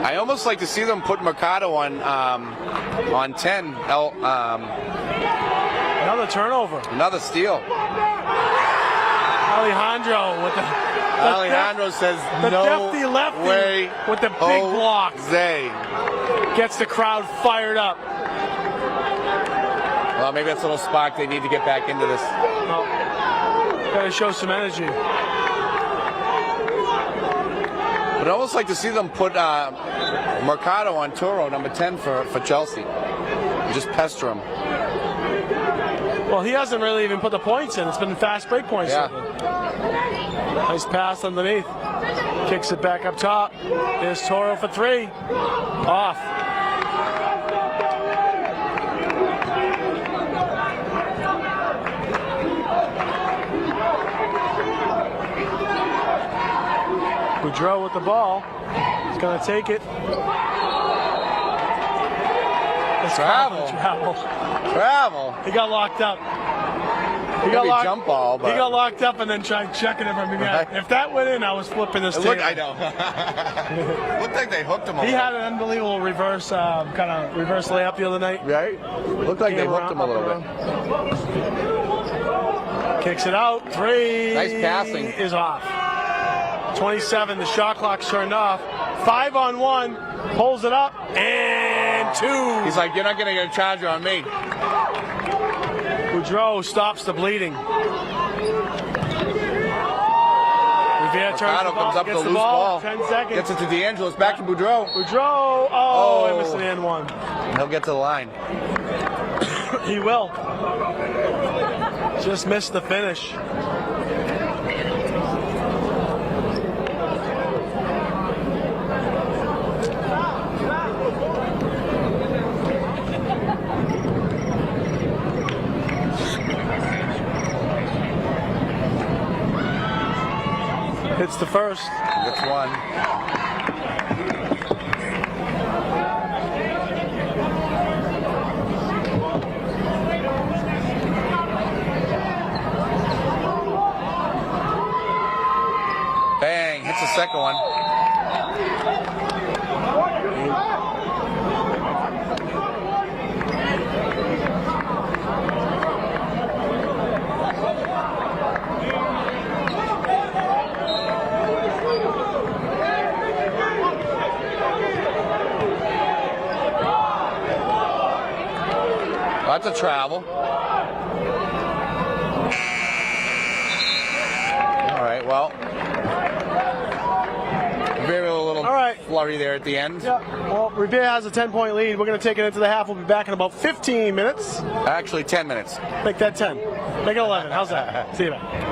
I almost like to see them put Mercado on 10. Another turnover. Another steal. Alejandro with the Alejandro says no defty lefty way. with the big block. Jose. Gets the crowd fired up. Well, maybe that's a little spark. They need to get back into this. Well, got to show some energy. But I'd almost like to see them put Mercado on Toro, number 10 for Chelsea. Just pester him. Well, he hasn't really even put the points in. It's been fast break points. Yeah. Nice pass underneath. Kicks it back up top. There's Toro for 3. Off. Boudreau with the ball. He's going to take it. Travel. He got locked up. He got jump ball, but he got locked up and then tried checking it from behind. If that went in, I was flipping this table. I know. Looked like they hooked him a He little. had an unbelievable reverse layup the other night. Right? Looked like they hooked him a little bit. Kicks it out. 3. Nice passing. Is off. 27. The shot clock's turned off. 5-on-1. Pulls it up. And 2. He's like, you're not going to get a charger on me. Boudreau stops the bleeding. Revere turns the ball, comes up with a gets the loose ball. 10 seconds. Gets it to DeAngelis. Back to Boudreau. Boudreau. Oh, I missed an and 1. He'll get to the line. He will. Just missed the finish. Hits the first. Gets one. Bang, hits the second one. That's a travel. All right, well, very little flurry there at the end. Yeah, well, Revere has a 10-point lead. We're going to take it into the half. We'll be back in about 15 minutes. Actually, 10 minutes. Make that 10. Make it 11. How's that? See you back.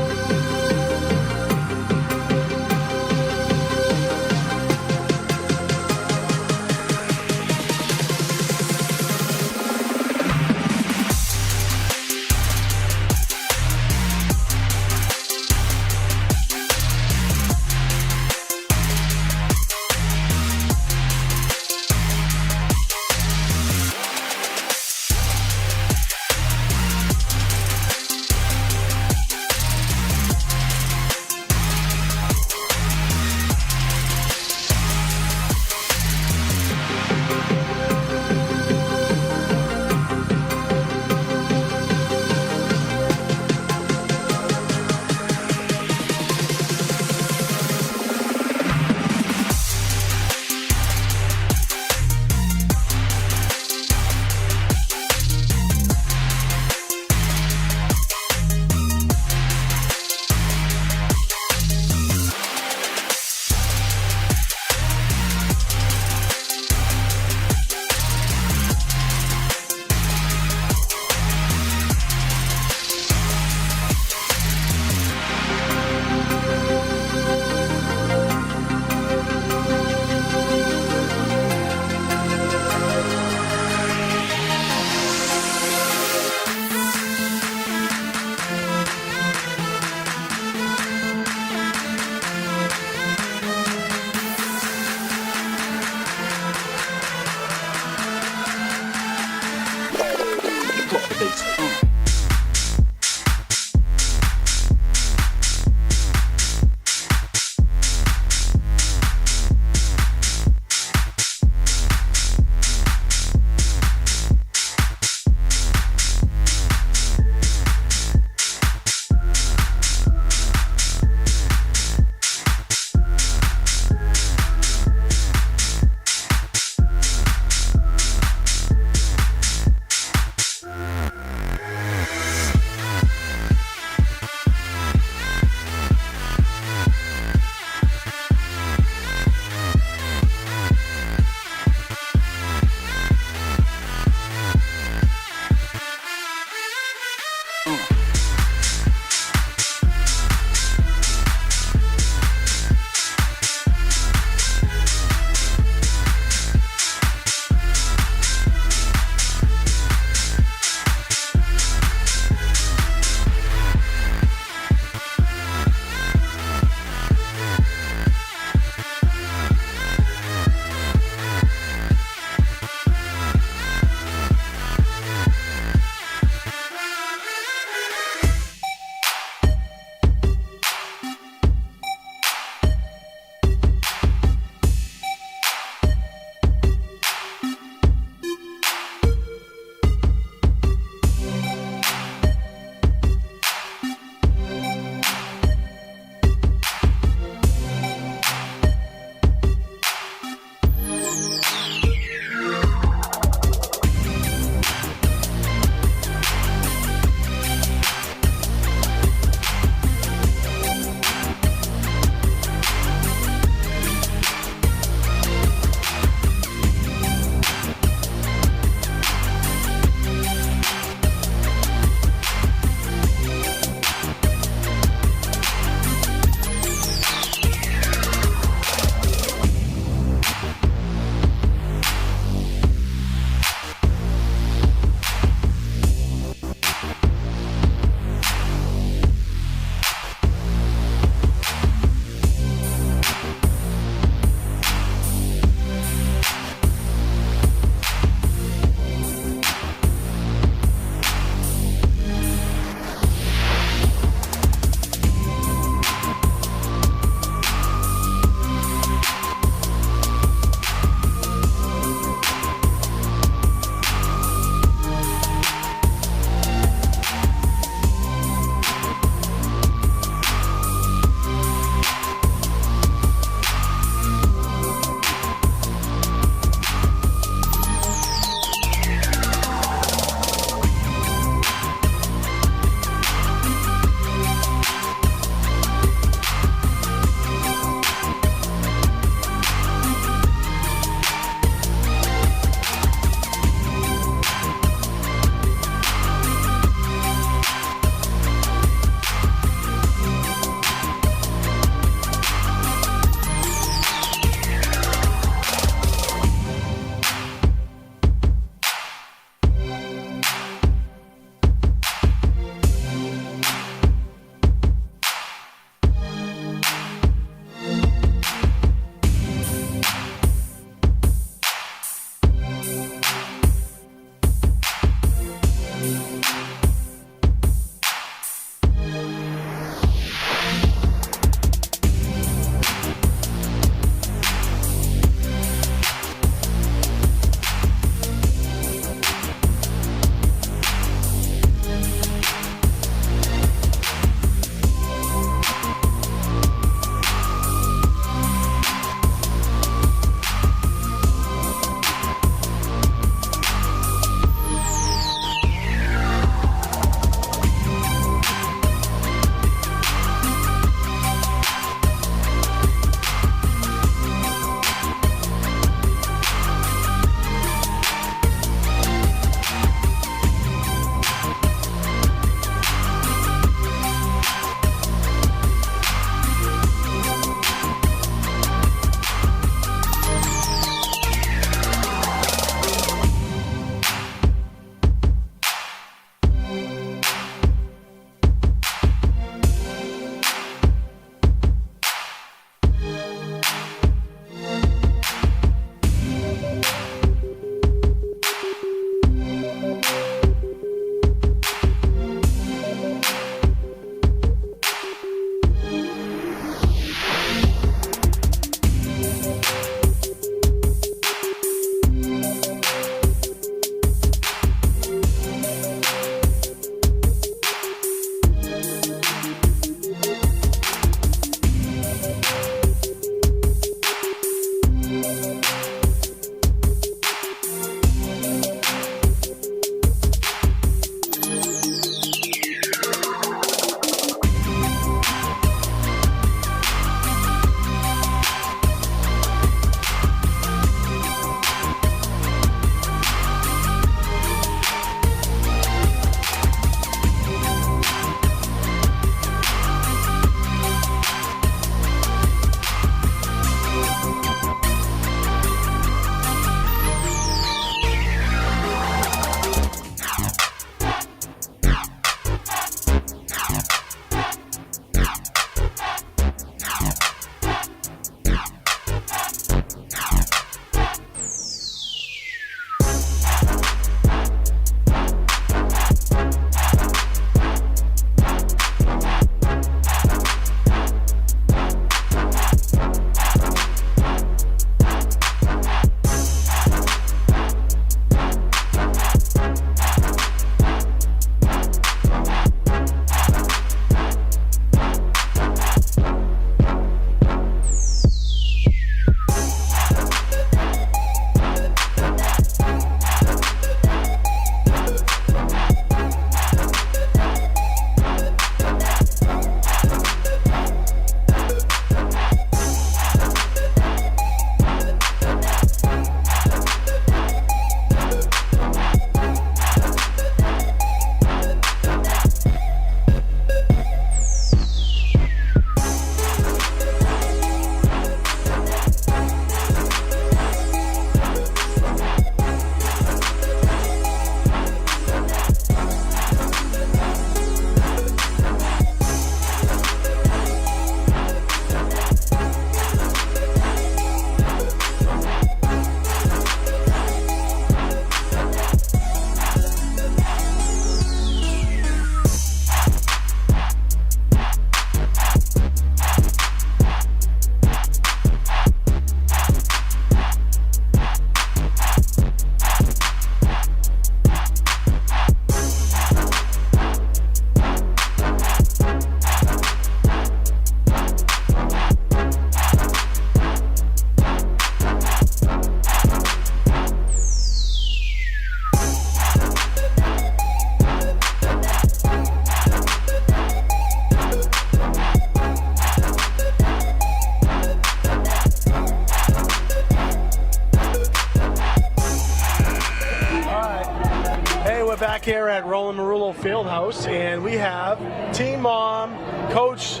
back here at Roland Marullo Fieldhouse, and we have team mom, coach,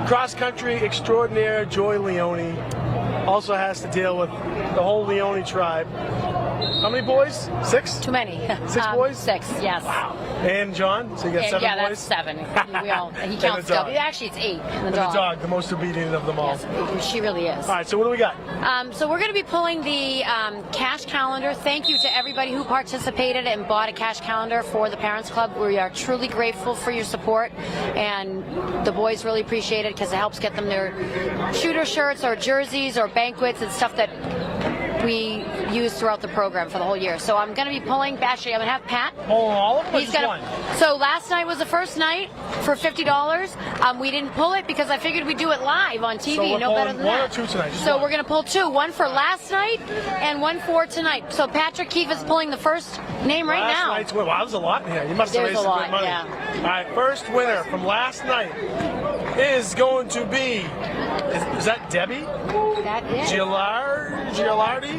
cross-country extraordinaire Joy Leone. Also has to deal with the whole Leone tribe. How many boys? 6? Too many. 6 boys? 6, yes. Wow. And John? So you got 7 yeah, boys? that's 7. He And counts the dog. double. Actually, it's 8. And And the dog, the most obedient of them all. Yes, she really is. All right, so what do we got? So we're going to be pulling the cash calendar. Thank you to everybody who participated and bought a cash calendar for the Parents Club. We are truly grateful for your support, and the boys really appreciate it because it helps get them their shooter shirts or jerseys or banquets and stuff that we use throughout the program for the whole year. So I'm going to be pulling, actually, I'm going to have Pat. Pulling all of them? He's gonna, so last night was the first night for $50. We didn't pull it because I figured we'd do it live on TV. So we're no better pulling than 1 that. or 2 tonight? Just So one. we're going to pull 2. 1 for last night and 1 for tonight. So Patrick Keefe is pulling the first name right last now. Night's winner. Wow, there's a lot in here. You must have There's raised a some lot, good money. yeah. All right, first winner from last night is going to be, is that Debbie? That is. Gilardi?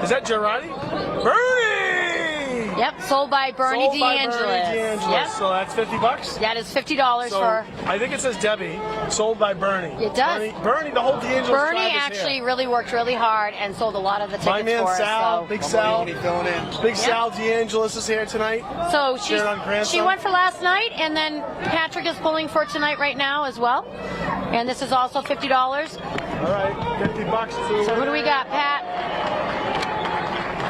Is that Girardi? Bernie! Yep, sold by Bernie Sold by DeAngelis. Bernie DeAngelis. Yep. So that's $50? That is $50 So for. I think it says Debbie, sold by Bernie. It does. Bernie, the whole DeAngelis Bernie tribe is actually here. really worked really hard and sold a lot of the tickets My man for us. Sal, So. Big Sal, filling in. Big Sal DeAngelis is here tonight. So Sharon on grandson. she went for last night, and then Patrick is pulling for tonight right now as well. And this is also $50. All right, $50. So who do we got, Pat?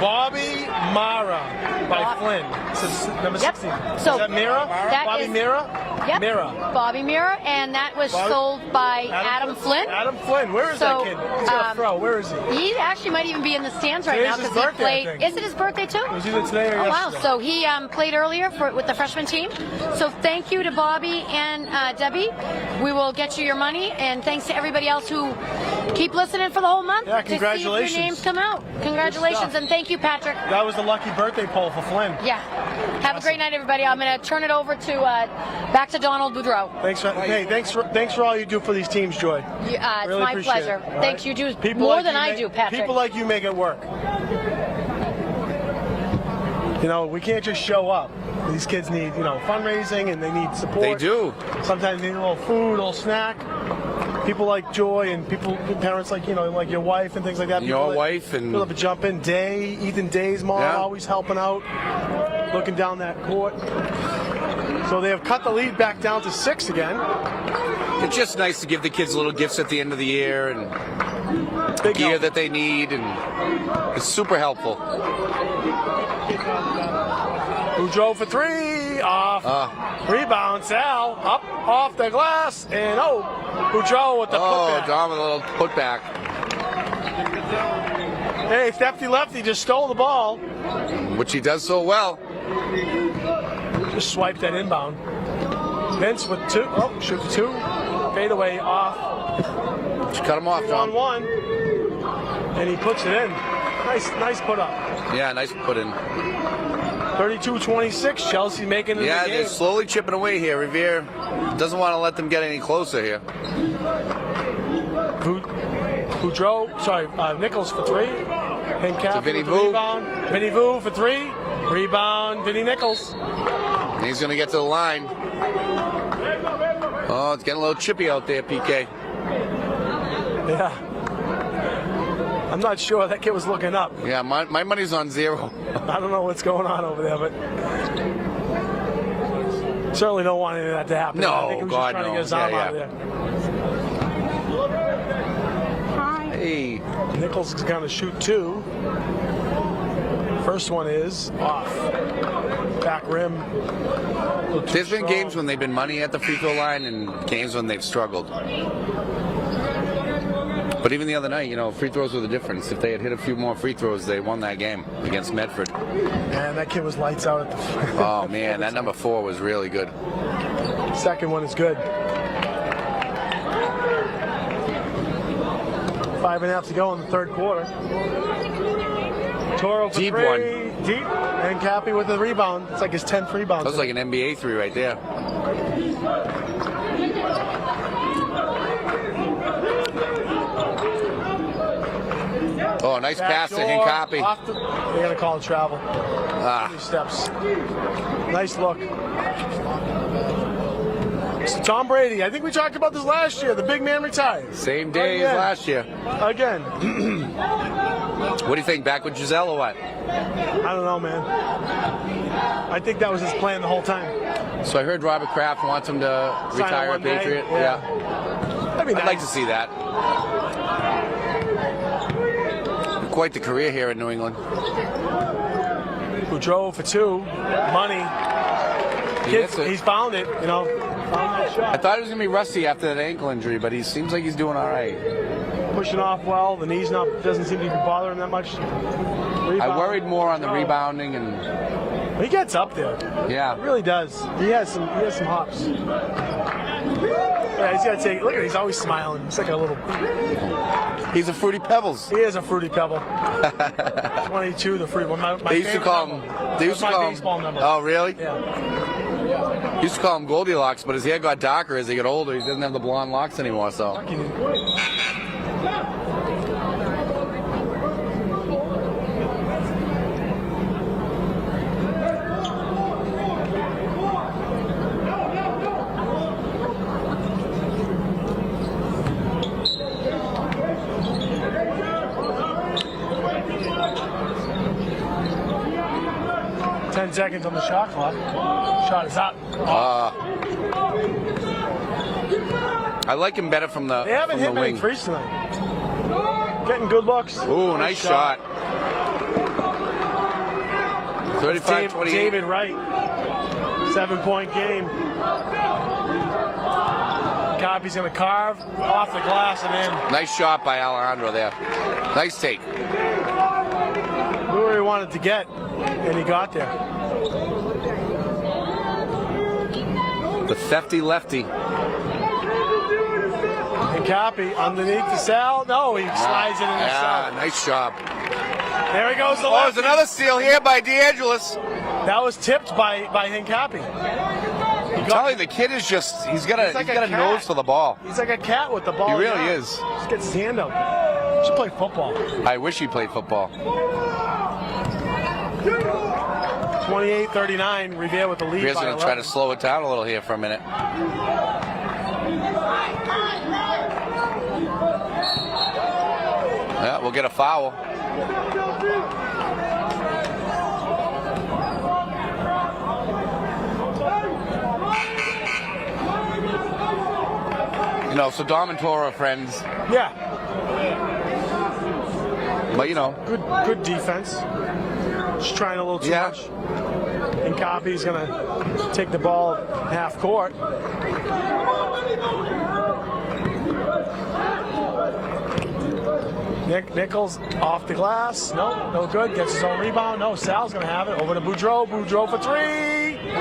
Bobby Mara by Flynn. This is number Yep. 16. So is that Mira? that Bobby is- Mira? Yep. Mira. Bobby Mira, and that was Bobby- sold by Adam Flynn. Adam Flynn. Where is So, that kid? He's got a throw. Where is he? He actually might even be in the stands right Today's now his because he birthday, I played. think. Is it his birthday too? It was either today or Oh wow! yesterday. So he played earlier with the freshman team. So thank you to Bobby and Debbie. We will get you your money, and thanks to everybody else who keep listening for the whole month. Yeah, To see if congratulations. your names come out. Congratulations, stuff. and thank you, Patrick. That was the lucky birthday poll for Flynn. Yeah. Have a great night, everybody. I'm going to turn it over to back to Donald Boudreau. Thanks for all you do for these teams, Joy. It's Really my appreciate pleasure. it, all Thanks. right? You do People more like than you I make- do, Patrick. People like you make it work. You know, we can't just show up. These kids need, fundraising and they need support. They do. Sometimes they need a little food, a little snack. People like Joy and parents like, like your wife and things like that. Your People that- wife and- People that jump in. Ethan Day's mom, Yeah. always helping out, looking down that court. So they have cut the lead back down to 6 again. It's just nice to give the kids little gifts at the end of the year and Big gear help. that they need, and it's super helpful. Who drove for 3? Off. Rebound, Sal. Up, off the glass, and Boudreau with the putback. Dom with a little putback. Hey, Lefty Lefty just stole the ball. Which he does so well. Just swiped that inbound. Vince with 2. Oh, shoot for 2. Fade away off. Just cut him off, 2 on Dom. 1. And he puts it in. Nice put up. Yeah, nice put in. 32-26. Chelsea making it in Yeah, the they're game. slowly chipping away here. Revere doesn't want to let them get any closer here. Nichols for 3. And Cap Vinny with the Vu. rebound. Vinny Vu for 3. Rebound, Vinny Nichols. He's going to get to the line. Oh, it's getting a little chippy out there, PK. Yeah. I'm not sure that kid was looking up. Yeah, my money's on 0. I don't know what's going on over there, but certainly don't want any of that to happen. No, I think he was God, just trying to no. get his arm Yeah, out of there. Hey. Nichols is going to shoot 2. First one is off. Back rim. There's been games when they've been money at the free throw line and games when they've struggled. But even the other night, free throws were the difference. If they had hit a few more free throws, they won that game against Medford. Man, that kid was lights out at the Oh, man, that number 4 was really good. Second one is good. 5.5 to go in the third quarter. Toro for Deep 3. one. Deep. And Cappy with the rebound. It's like his 10th rebound. That was like an NBA 3 right there. Oh, Oh, nice pass to Backdoor, Hincapi. off the- They're going to call it travel. Ah. 3 steps. Nice look. So Tom Brady, I think we talked about this last year. The big man retires. Same day Again. as last year. Again. What do you think? Back with Giselle or what? I don't know, man. I think that was his plan the whole time. So I heard Robert Kraft wants him to Sign retire a one day, Patriot. yeah. I mean, I'd like to see that. Quite the career here in New England. Who drove for 2, money. Kids, hits it. he's found it, you know. Found that shot. I thought he was going to be rusty after that ankle injury, but he seems like he's doing all right. Pushing off well. The knee's doesn't seem to be bothering him that much. I worried more on the rebounding and He gets up there. yeah. He really does. He has some hops. Yeah, he's got to take. Look at him. He's always smiling. He's like a little. He's a Fruity Pebbles. He is a fruity pebble. 22, the fruity one. My They used to favorite call number. him. They used to That's my call baseball him. number. Oh, really? Yeah. Used to call him Goldilocks, but his hair got darker as he got older. He doesn't have the blonde locks anymore. So Fucking- 10 seconds on the shot clock. Shot is up. I like him better from the They haven't from hit the many wing. threes tonight. Getting good looks. Ooh, nice shot. 35-28. David Wright. 7-point game. Copy's going to carve off the glass and in. Nice shot by Alejandro there. Nice take. Where he wanted to get, and he got there. The thefty lefty. And Copy underneath the cell. No, he slides it in the Yeah, cell. nice job. There he goes. The Oh, left. there's another steal here by DeAngelis. That was tipped by Hincapi. I'm telling you, the kid is just—he's got He's like a a cat. nose for the ball. He's like a cat with the ball. He in really his is. mouth. Just gets his hand out. Should play football. I wish he played football. 28-39. Revere with the lead. Revere's by going to try 11. to slow it down a little here for a minute. Yeah, we'll get a foul. You know, so Dom and Toro are friends, Yeah, but you know, good defense. Just trying a little too Yeah. much. And Copy's gonna take the ball half court. Nichols off the glass. No good. Gets his own rebound. No, Sal's gonna have it. Over to Boudreau. Boudreau for 3.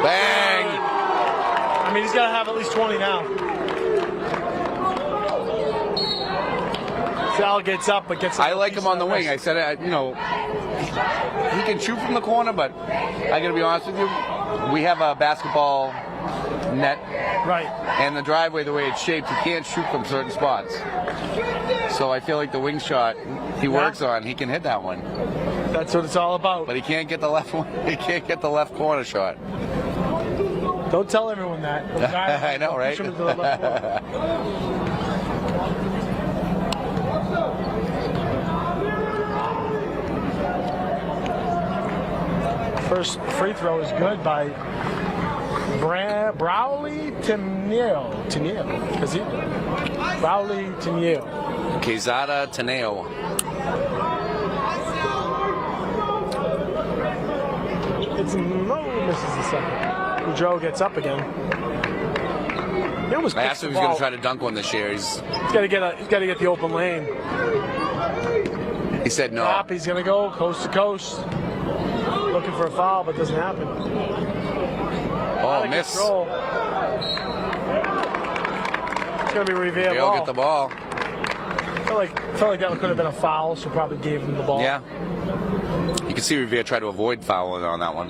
bang! I mean, he's gotta have at least 20 now. Sal gets up, but gets. I like him on the wing. I said it, you know, he can shoot from the corner, but I gotta be honest with you, we have a basketball net Right. and the driveway, the way it's shaped, he can't shoot from certain spots. So I feel like the wing shot he works on, he can hit that one, That's what it's all about. but he can't get the left one. He can't get the left corner shot. Don't tell everyone that. I know, right? Push him to the left corner. First free throw is good by Browley Teniel. Browley Teniel. Quezada Teneo. It's misses the second. Boudreau gets up again. He almost I kicks asked the him if he's going ball. to try to dunk one this year. He's got to get the open lane. He said no. Top, he's going to go coast to coast. Looking for a foul, but doesn't happen. Oh, Out of miss. control. It's going to be Revere He'll ball. get the ball. Felt like that could have been a foul, so probably gave him the ball. Yeah. You can see Revere try to avoid fouling on that one.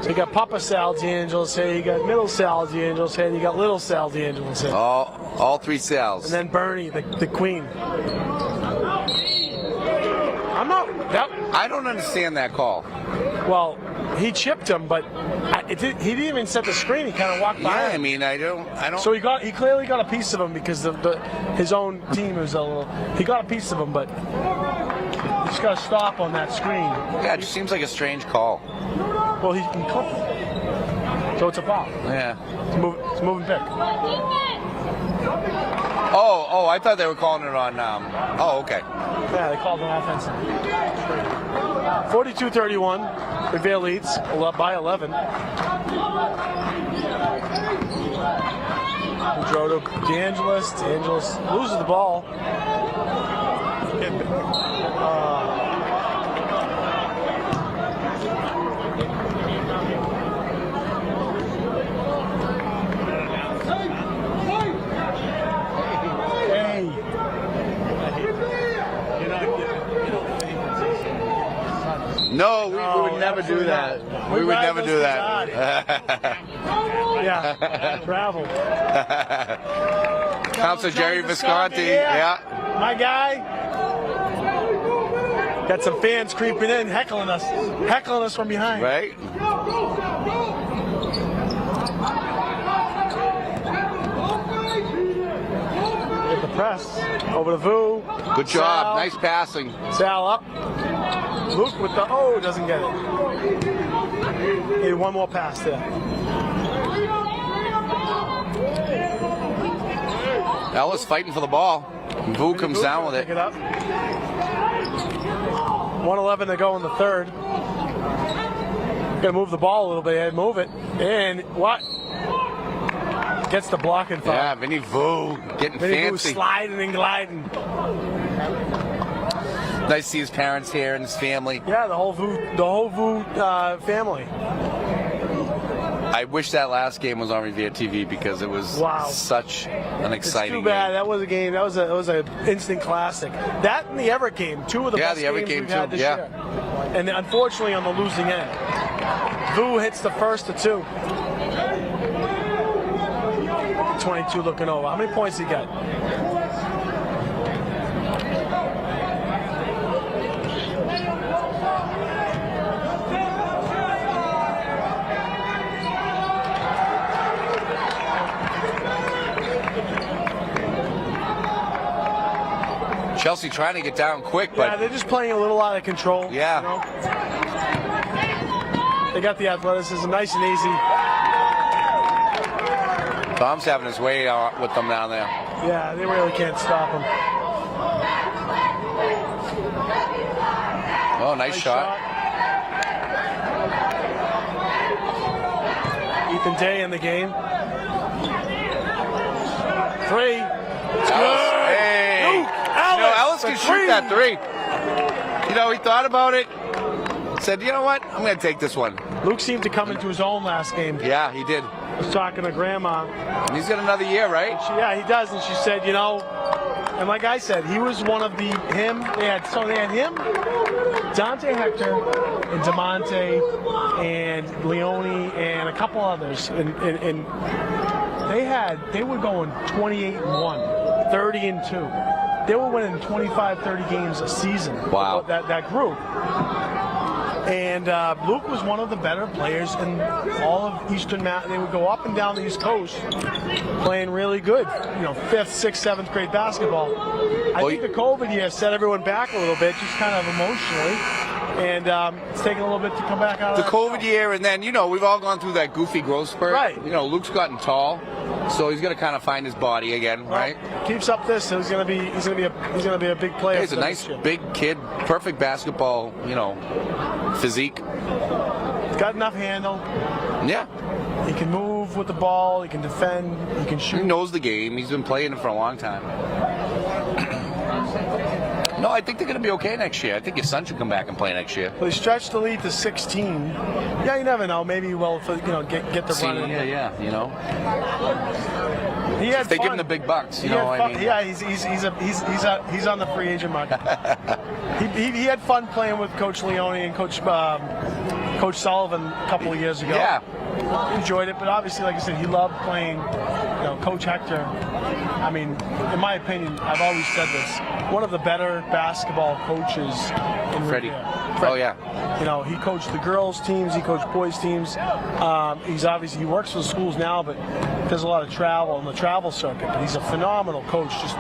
So you got Papa Sal D'Angelo's head, you got Middle Sal D'Angelo's head, you got Little Sal D'Angelo's head. All three Sals. And then Bernie, the queen. I'm not. I don't understand that call. Well, he chipped him, but he didn't even set the screen. He kind of walked by. Yeah, him. I mean, I don't. So he clearly got a piece of him because his own team was a little. He got a piece of him, but he just got to stop on that screen. Yeah, it just seems like a strange call. Well, he clipped him, so it's a foul. Yeah. It's a moving pick. Oh, I thought they were calling it on. Oh, okay. Yeah, they called an offense. 42-31. Revere leads by 11. Boudreau to D'Angelis. D'Angelis loses the ball. No, we would never do that. We would never do that. Yeah, travel. Councilor Jerry Visconti, yeah. My guy. Got some fans creeping in, heckling us from behind. Right? Get the press over to Vu. Good job. Sal. Nice passing. Sal up. Luke with the doesn't get it. Need one more pass there. Ellis fighting for the ball. Vu comes down with it. Pick it up. 1:11 to go in the third. Gonna move the ball a little bit ahead, move it. And what? Gets the blocking foul. Yeah, Vinny Vu getting Vinny Vu fancy. sliding and gliding. Nice to see his parents here and his family. Yeah, the whole Vu family. I wish that last game was on Revere TV because it was such an exciting It's too bad. game. That was a game. That was an instant classic. That and the Everett game, two of the best the Everett games game we've had too, this year. And unfortunately, on the losing end, Vu hits the first of two. 22 looking over. How many points he got? Chelsea trying to get down quick, but Yeah, they're just playing a little out of control. Yeah. You know? They got the athleticism, nice and easy. Tom's having his way with them down there. Yeah, they really can't stop him. Oh, nice shot. Ethan Day in the game. Three. It's Ellis, good. hey. Luke Ellis can shoot that three. He thought about it. Said, you know what? I'm going to take this one. Luke seemed to come into his own last game. Yeah, he did. I was talking to Grandma. And he's got another year, right? Yeah, he does. And she said, and like I said, he was one of they had him, Dante Hector, and DeMonte, and Leone, and a couple others. And they were going 28-1, 30-2. They were winning 25, 30 games a season. Wow. That group. And Luke was one of the better players in all of Eastern Mass. They would go up and down the East Coast playing really good. 5th, 6th, 7th grade basketball. I think the COVID year set everyone back a little bit, just kind of emotionally. And it's taken a little bit to come back out of the COVID year, and then we've all gone through that goofy growth spurt. Right. Luke's gotten tall, so he's going to kind of find his body again, right? Keeps up this, so he's going to be a big player. He's a nice big kid, perfect basketball, physique. He's got enough handle. Yeah. He can move with the ball. He can defend. He can shoot. He knows the game. He's been playing it for a long time. No, I think they're going to be okay next year. I think your son should come back and play next year. Well, he stretched the lead to 16. Yeah, you never know. Maybe get the run in. Yeah. He had they fun. give him the big bucks, He's on the free agent market. he had fun playing with Coach Leone and Coach Coach Sullivan a couple of years ago. Yeah. Enjoyed it, but obviously, like I said, he loved playing. Coach Hector, I mean, in my opinion, I've always said this, one of the better basketball coaches in Freddie. Revere. Oh, yeah. He coached the girls' teams, he coached boys' teams. He works for the schools now, but does a lot of travel on the travel circuit. But he's a phenomenal coach, just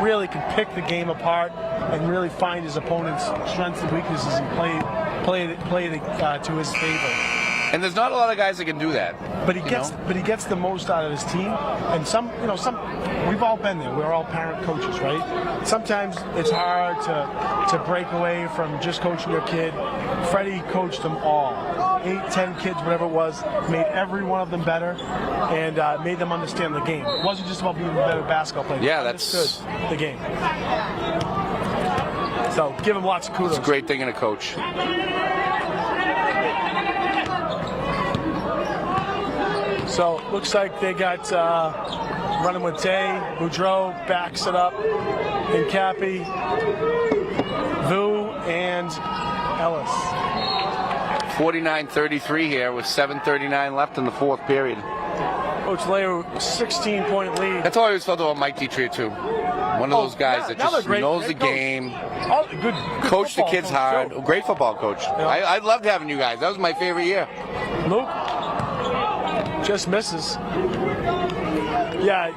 really can pick the game apart and really find his opponent's strengths and weaknesses and play it to his favor. And there's not a lot of guys that can do that. But he gets the most out of his team. And some we've all been there. We're all parent coaches, right? Sometimes it's hard to break away from just coaching your kid. Freddie coached them all. 8, 10 kids, whatever it was, made every one of them better and made them understand the game. It wasn't just about being a better basketball player. Yeah, He understood the game. So give him lots of kudos. It's a great thing in a coach. So looks like they got running with Tay. Boudreau backs it up. And Cappy, Vu, and Ellis. 49-33 here with 7:39 left in the fourth period. Coach Leo, 16-point lead. That's all I always felt about Mike Dietrich too. One of those guys that just knows the game. Good Coach the kids hard. Too. Great football coach. Yeah. I loved having you guys. That was my favorite year. Luke just misses. Yeah,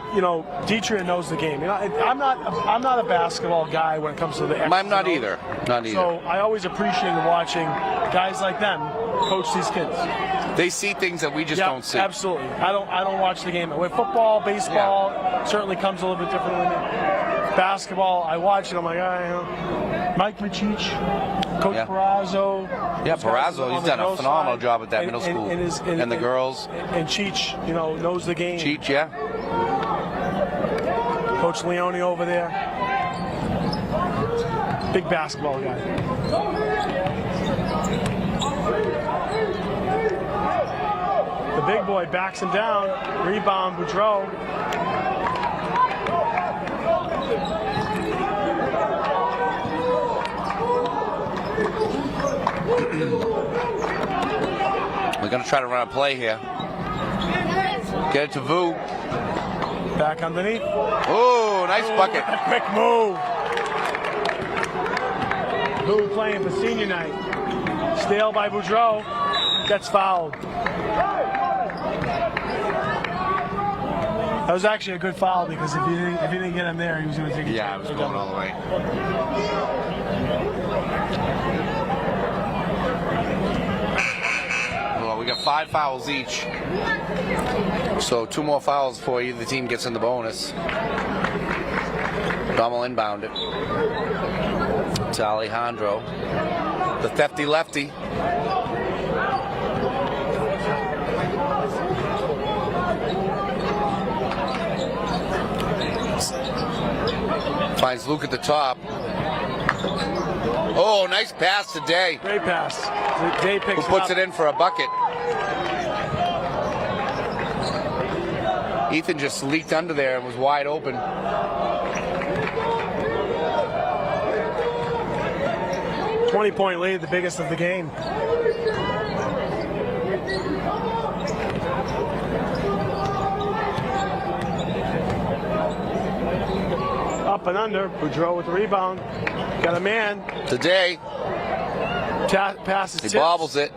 Dietrich knows the game. I'm not a basketball guy when it comes to the X's I'm not and O's. either. Not either. So I always appreciated watching guys like them coach these kids. They see things that we just don't see. Absolutely. I don't watch the game. With football, baseball, certainly comes a little bit differently. Basketball, I watch it. I'm like, Mike Machich, Coach Perazzo. Yeah, Perazzo, he's done a phenomenal job at that middle school. And the girls. And Cheech, knows the game. Cheech, yeah. Coach Leone over there. Big basketball guy. The big boy backs him down. Rebound, Boudreau. We're going to try to run a play here. Get it to Vu. Back underneath. Oh, nice bucket. Quick move. Vu playing for senior night. Stale by Boudreau. Gets fouled. That was actually a good foul because if he didn't get him there, he was going to take it. Yeah, it was going all the way. Well, we got 5 fouls each. So 2 more fouls before either team gets in the bonus. Dom will inbound it to Alejandro. The thefty lefty. Finds Luke at the top. Oh, nice pass to Day. Great pass. Day picks Who puts it in for a bucket. Ethan just leaked under there and was wide open. $20-point lead, the biggest of the game. Up and under. Boudreau with the rebound. Got a man. Today, Passes. he bobbles it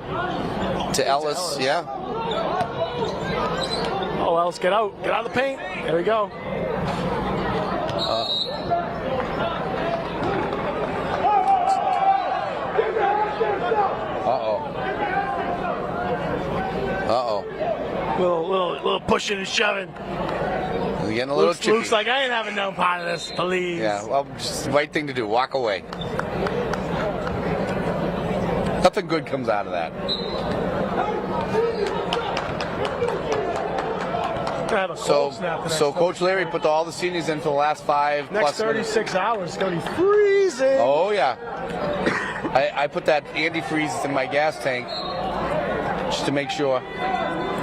to Ellis. Yeah. Oh, Ellis, get out. Get out of the paint. There we go. Uh-oh. Little pushing and shoving. We're getting a little chippy. Looks like I ain't having no part of this, please. Yeah, well, just the right thing to do. Walk away. Nothing good comes out of that. So Coach Larry put all the seniors in for the last 5 Next plus 36 minutes. hours, it's going to be freezing. Oh, yeah. I put that antifreeze in my gas tank just to make sure.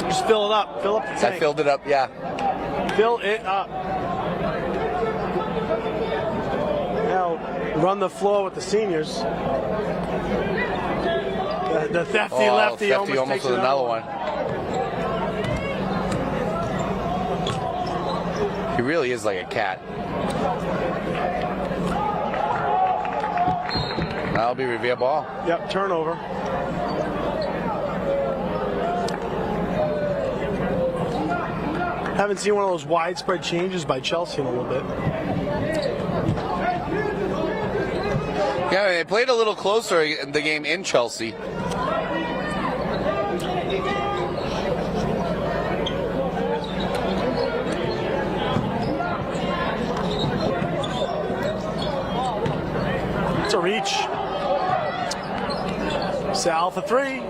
Just fill it up. Fill up the tank. I filled it up, yeah. Fill it up. Now run the floor with the seniors. The thefty Oh, lefty Lefty almost takes with another one. He really is like a cat. That'll be Revere ball. Yep, turnover. Haven't seen one of those widespread changes by Chelsea in a little bit. Yeah, they played a little closer in the game in Chelsea. It's a reach. Sal for three.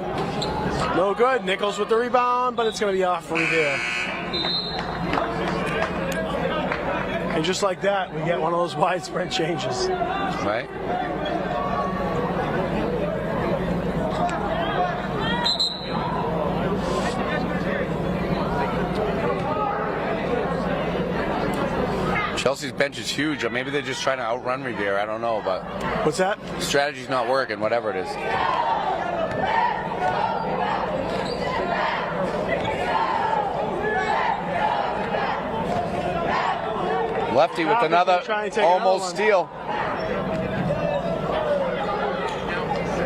No good. Nichols with the rebound, but it's going to be off for Revere. And just like that, we get one of those widespread changes. Right. Chelsea's bench is huge. Or maybe they're just trying to outrun Revere. I don't know, but What's that? strategy's not working, whatever it is. Lefty with another almost steal.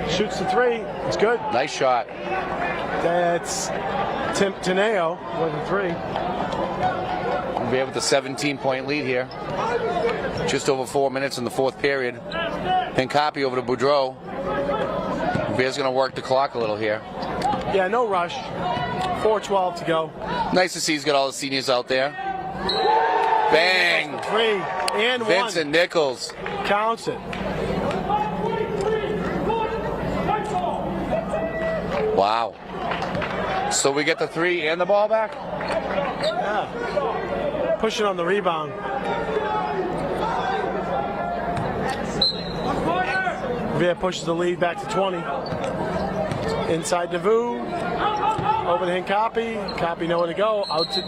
Shoots the three. It's good. Nice shot. That's Teneo with the three. We'll be with a 17-point lead here. Just over 4 minutes in the fourth period. And copy over to Boudreau. Revere's going to work the clock a little here. Yeah, no rush. 4:12 to go. Nice to see he's got all the seniors out there. Bang! Three and Vincent one. Nichols. Counts it. Wow. So we get the three and the ball back? Yeah. Pushing on the rebound. Revere pushes the lead back to 20. Inside Devu. Over to Hincapi. Copy nowhere to go. Out to...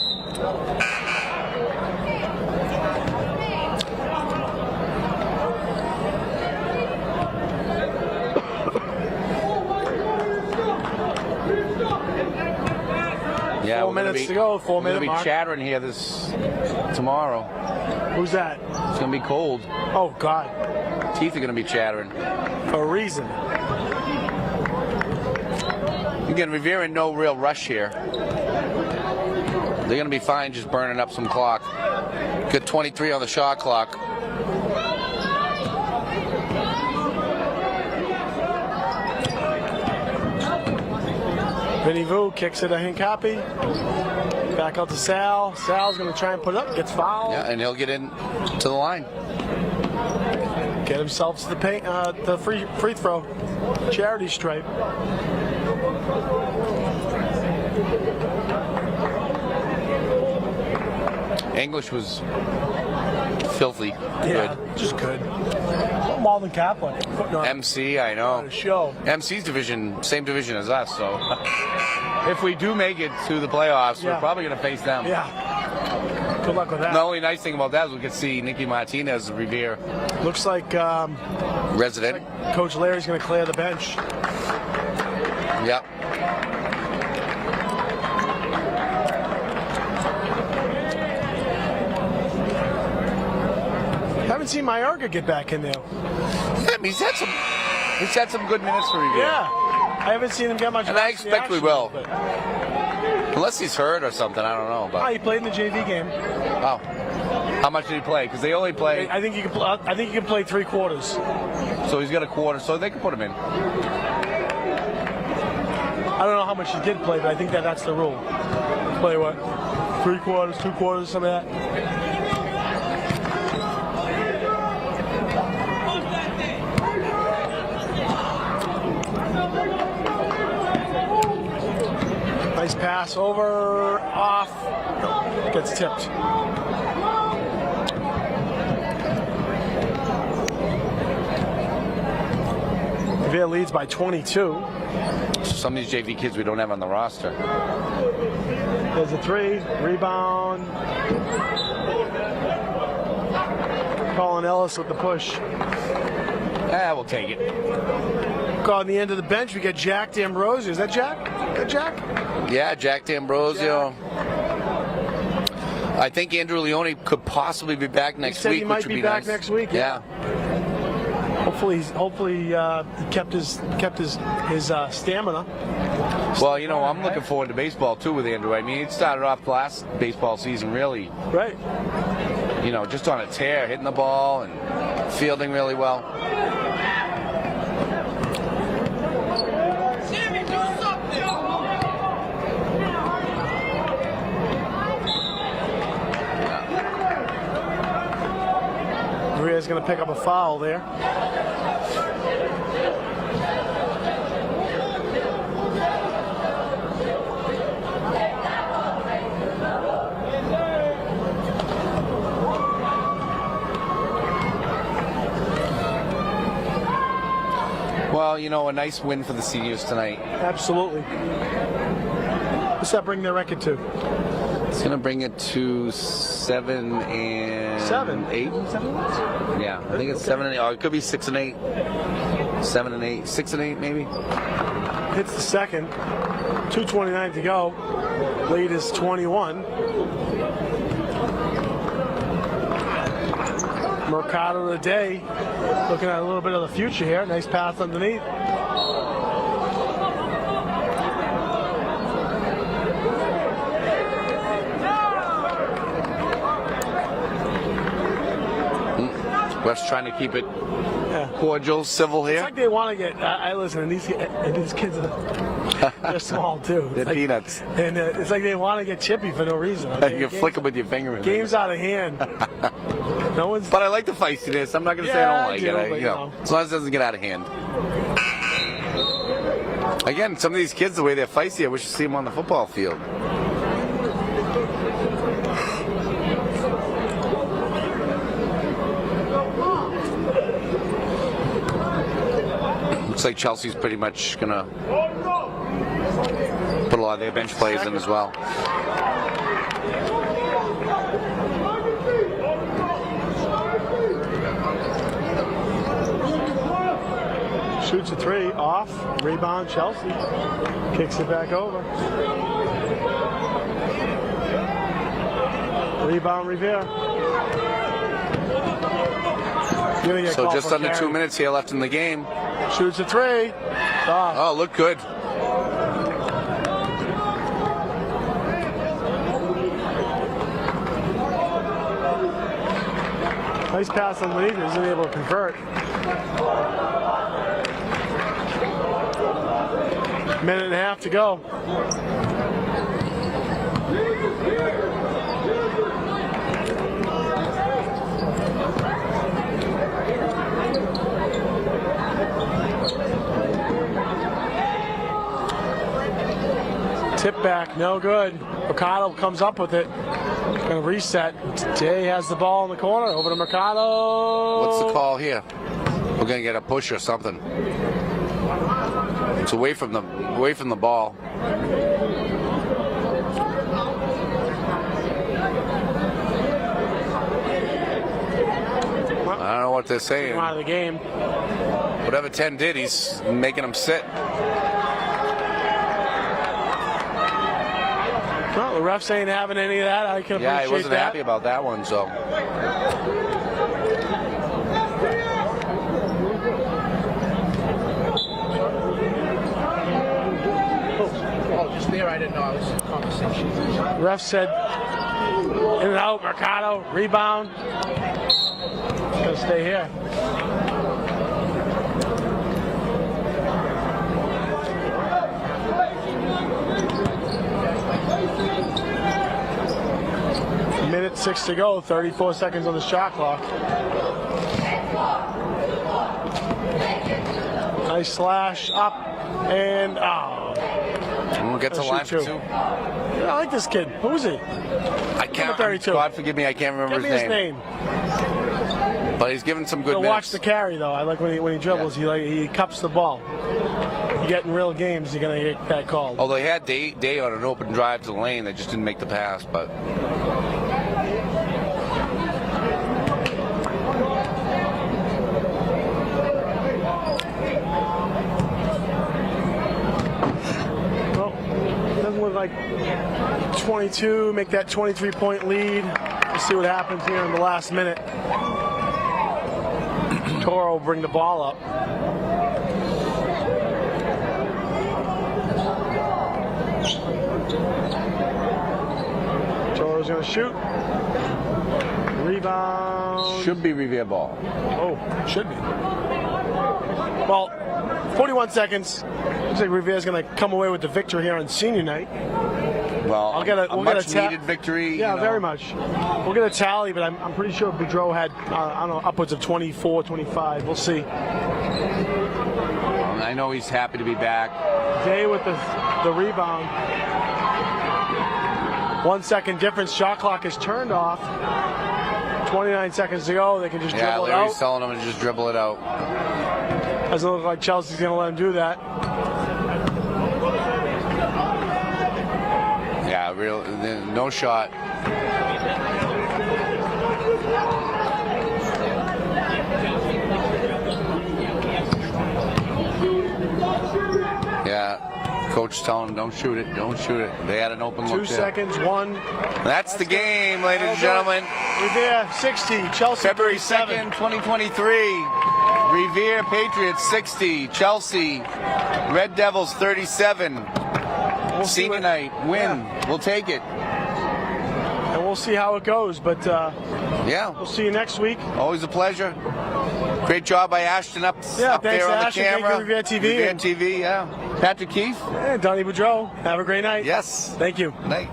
Yeah, 4 minutes to go. 4 minute We're mark. gonna be chattering here tomorrow. Who's that? It's gonna be cold. Oh, God. Teeth are gonna be chattering. For a reason. Again, Revere in no real rush here. They're gonna be fine just burning up some clock. Got 23 on the shot clock. Vinny Vu kicks it to Hincapi. Back out to Sal. Sal's going to try and put it up. Gets fouled. Yeah, and he'll get in to the line. Get himself to the paint, the free throw. Charity stripe. English was filthy. Yeah, Good. just good. Malden Kaplan putting on MC, I know. a show. MC's division, same division as us, so if we do make it to the playoffs, Yeah. we're probably going to face them. Yeah. Good luck with that. The only nice thing about that is we could see Nicky Martinez, Revere Looks like resident. Coach Larry's going to clear the bench. Yep. Haven't seen Mayorga get back in there. Yeah, he's had some good minutes for Revere. Yeah. I haven't seen him get much. And I varsity expect we action, will. but- Unless he's hurt or something, I don't know. Oh, But he played in the JV game. oh, how much did he play? Because they only play, I think he can. I think he can play 3 quarters. so he's got a quarter, so they can put him in. I don't know how much he did play, but I think that's the rule. Play what? 3 quarters, 2 quarters, some of that. Nice pass over, off, gets tipped. Revere leads by 22. Some of these JV kids we don't have on the roster. There's a 3, rebound. Colin Ellis with the push. Yeah, we'll take it. On the end of the bench, we got Jack D'Ambrosio. Is that Jack? Jack? Yeah, Jack D'Ambrosio. I think Andrew Leone could possibly be back next week. He might be back nice. next week. Yeah. Hopefully he kept his stamina. Well, you know, I'm looking forward to baseball too with Andrew. I mean, he started off the last baseball season really, right? You know, just on a tear, hitting the ball and fielding really well. Revere's going to pick up a foul there. Well, you know, a nice win for the seniors tonight. Absolutely. What's that bring their record to? It's going to bring it to 7 and 8. Yeah, I think it's 7 and 8. Oh, it could be 6 and 8. 7 and 8. 6 and 8, maybe. Hits the second. 2:29 to go. Lead is 21. Mercado today, looking at a little bit of the future here. Nice pass underneath. West trying to keep it cordial, civil here. It's like they want to get. I listen, and these kids they're small too. They're like, peanuts. And it's like they want to get chippy for no reason. Okay? You can flick them with your finger. Game's out of hand. No one's. But I like the feistiness. I'm not going to say I don't like it. You know, as long as it doesn't get out of hand. Again, some of these kids, the way they're feisty, I wish to see them on the football field. Looks like Chelsea's pretty much going to put a lot of their bench players in as well. Shoots a three, off, rebound Chelsea, kicks it back over. Rebound Revere. So just under 2 minutes here left in the game. Shoots a three, off. Oh, look good. Nice pass underneath, isn't able to convert. Minute and a half to go. Tip back, no good. Mercado comes up with it. Going to reset. Jay has the ball in the corner. Over to Mercado. What's the call here? We're going to get a push or something. It's away from the ball. I don't know what they're saying. Out of the game. Whatever 10 did, he's making him sit. Well, the refs ain't having any of that. I can appreciate that. Yeah, he wasn't happy about that one, so. Just there, I didn't know. I was in conversation. Ref said in and out, Mercado, rebound. It's going to stay here. Minute 6 to go, 34 seconds on the shot clock. Nice slash, up, and We'll get to line for two. I like this kid. Who is he? I can't. 32. God forgive me, I can't remember Give me his name. But he's given some good minutes. Watch the carry though. I like when he dribbles. Yeah. He cups the ball. You get in real games, you're gonna get that called. Although he had Day on an open drive to the lane, they just didn't make the pass. But 22, make that 23-point lead. Let's see what happens here in the last minute. Toro will bring the ball up. Toro's going to shoot. Rebound. Should be Revere ball. Oh, should be. Well, 41 seconds. Looks like Revere's going to come away with the victory here on senior night. Well, we'll much needed victory. Yeah, you know. very much. We'll get a tally, but I'm pretty sure Boudreau had, I don't know, upwards of 24, 25. We'll see. I know he's happy to be back. Day with the rebound. 1 second difference. Shot clock is turned off. 29 seconds to go. They can just dribble it out. Larry's telling them to just dribble it out. Doesn't look like Chelsea's going to let him do that. Yeah, no shot. Yeah, coach telling them, don't shoot it, don't shoot it. They had an open look 2 there. seconds, one. That's the game, ladies and gentlemen. Revere 60, Chelsea February 37. 2nd, 2023. Revere Patriots 60, Chelsea Red Devils 37. Senior night, win. Yeah. We'll take it. And we'll see how it goes, but Yeah. we'll see you next week. Always a pleasure. Great job by Ashton up Thanks there to on the Ashton. camera. Thank you, Revere TV. Revere TV, yeah. Patrick Keefe. And Donnie Boudreau. Have a great night. Yes. Thank you. Night.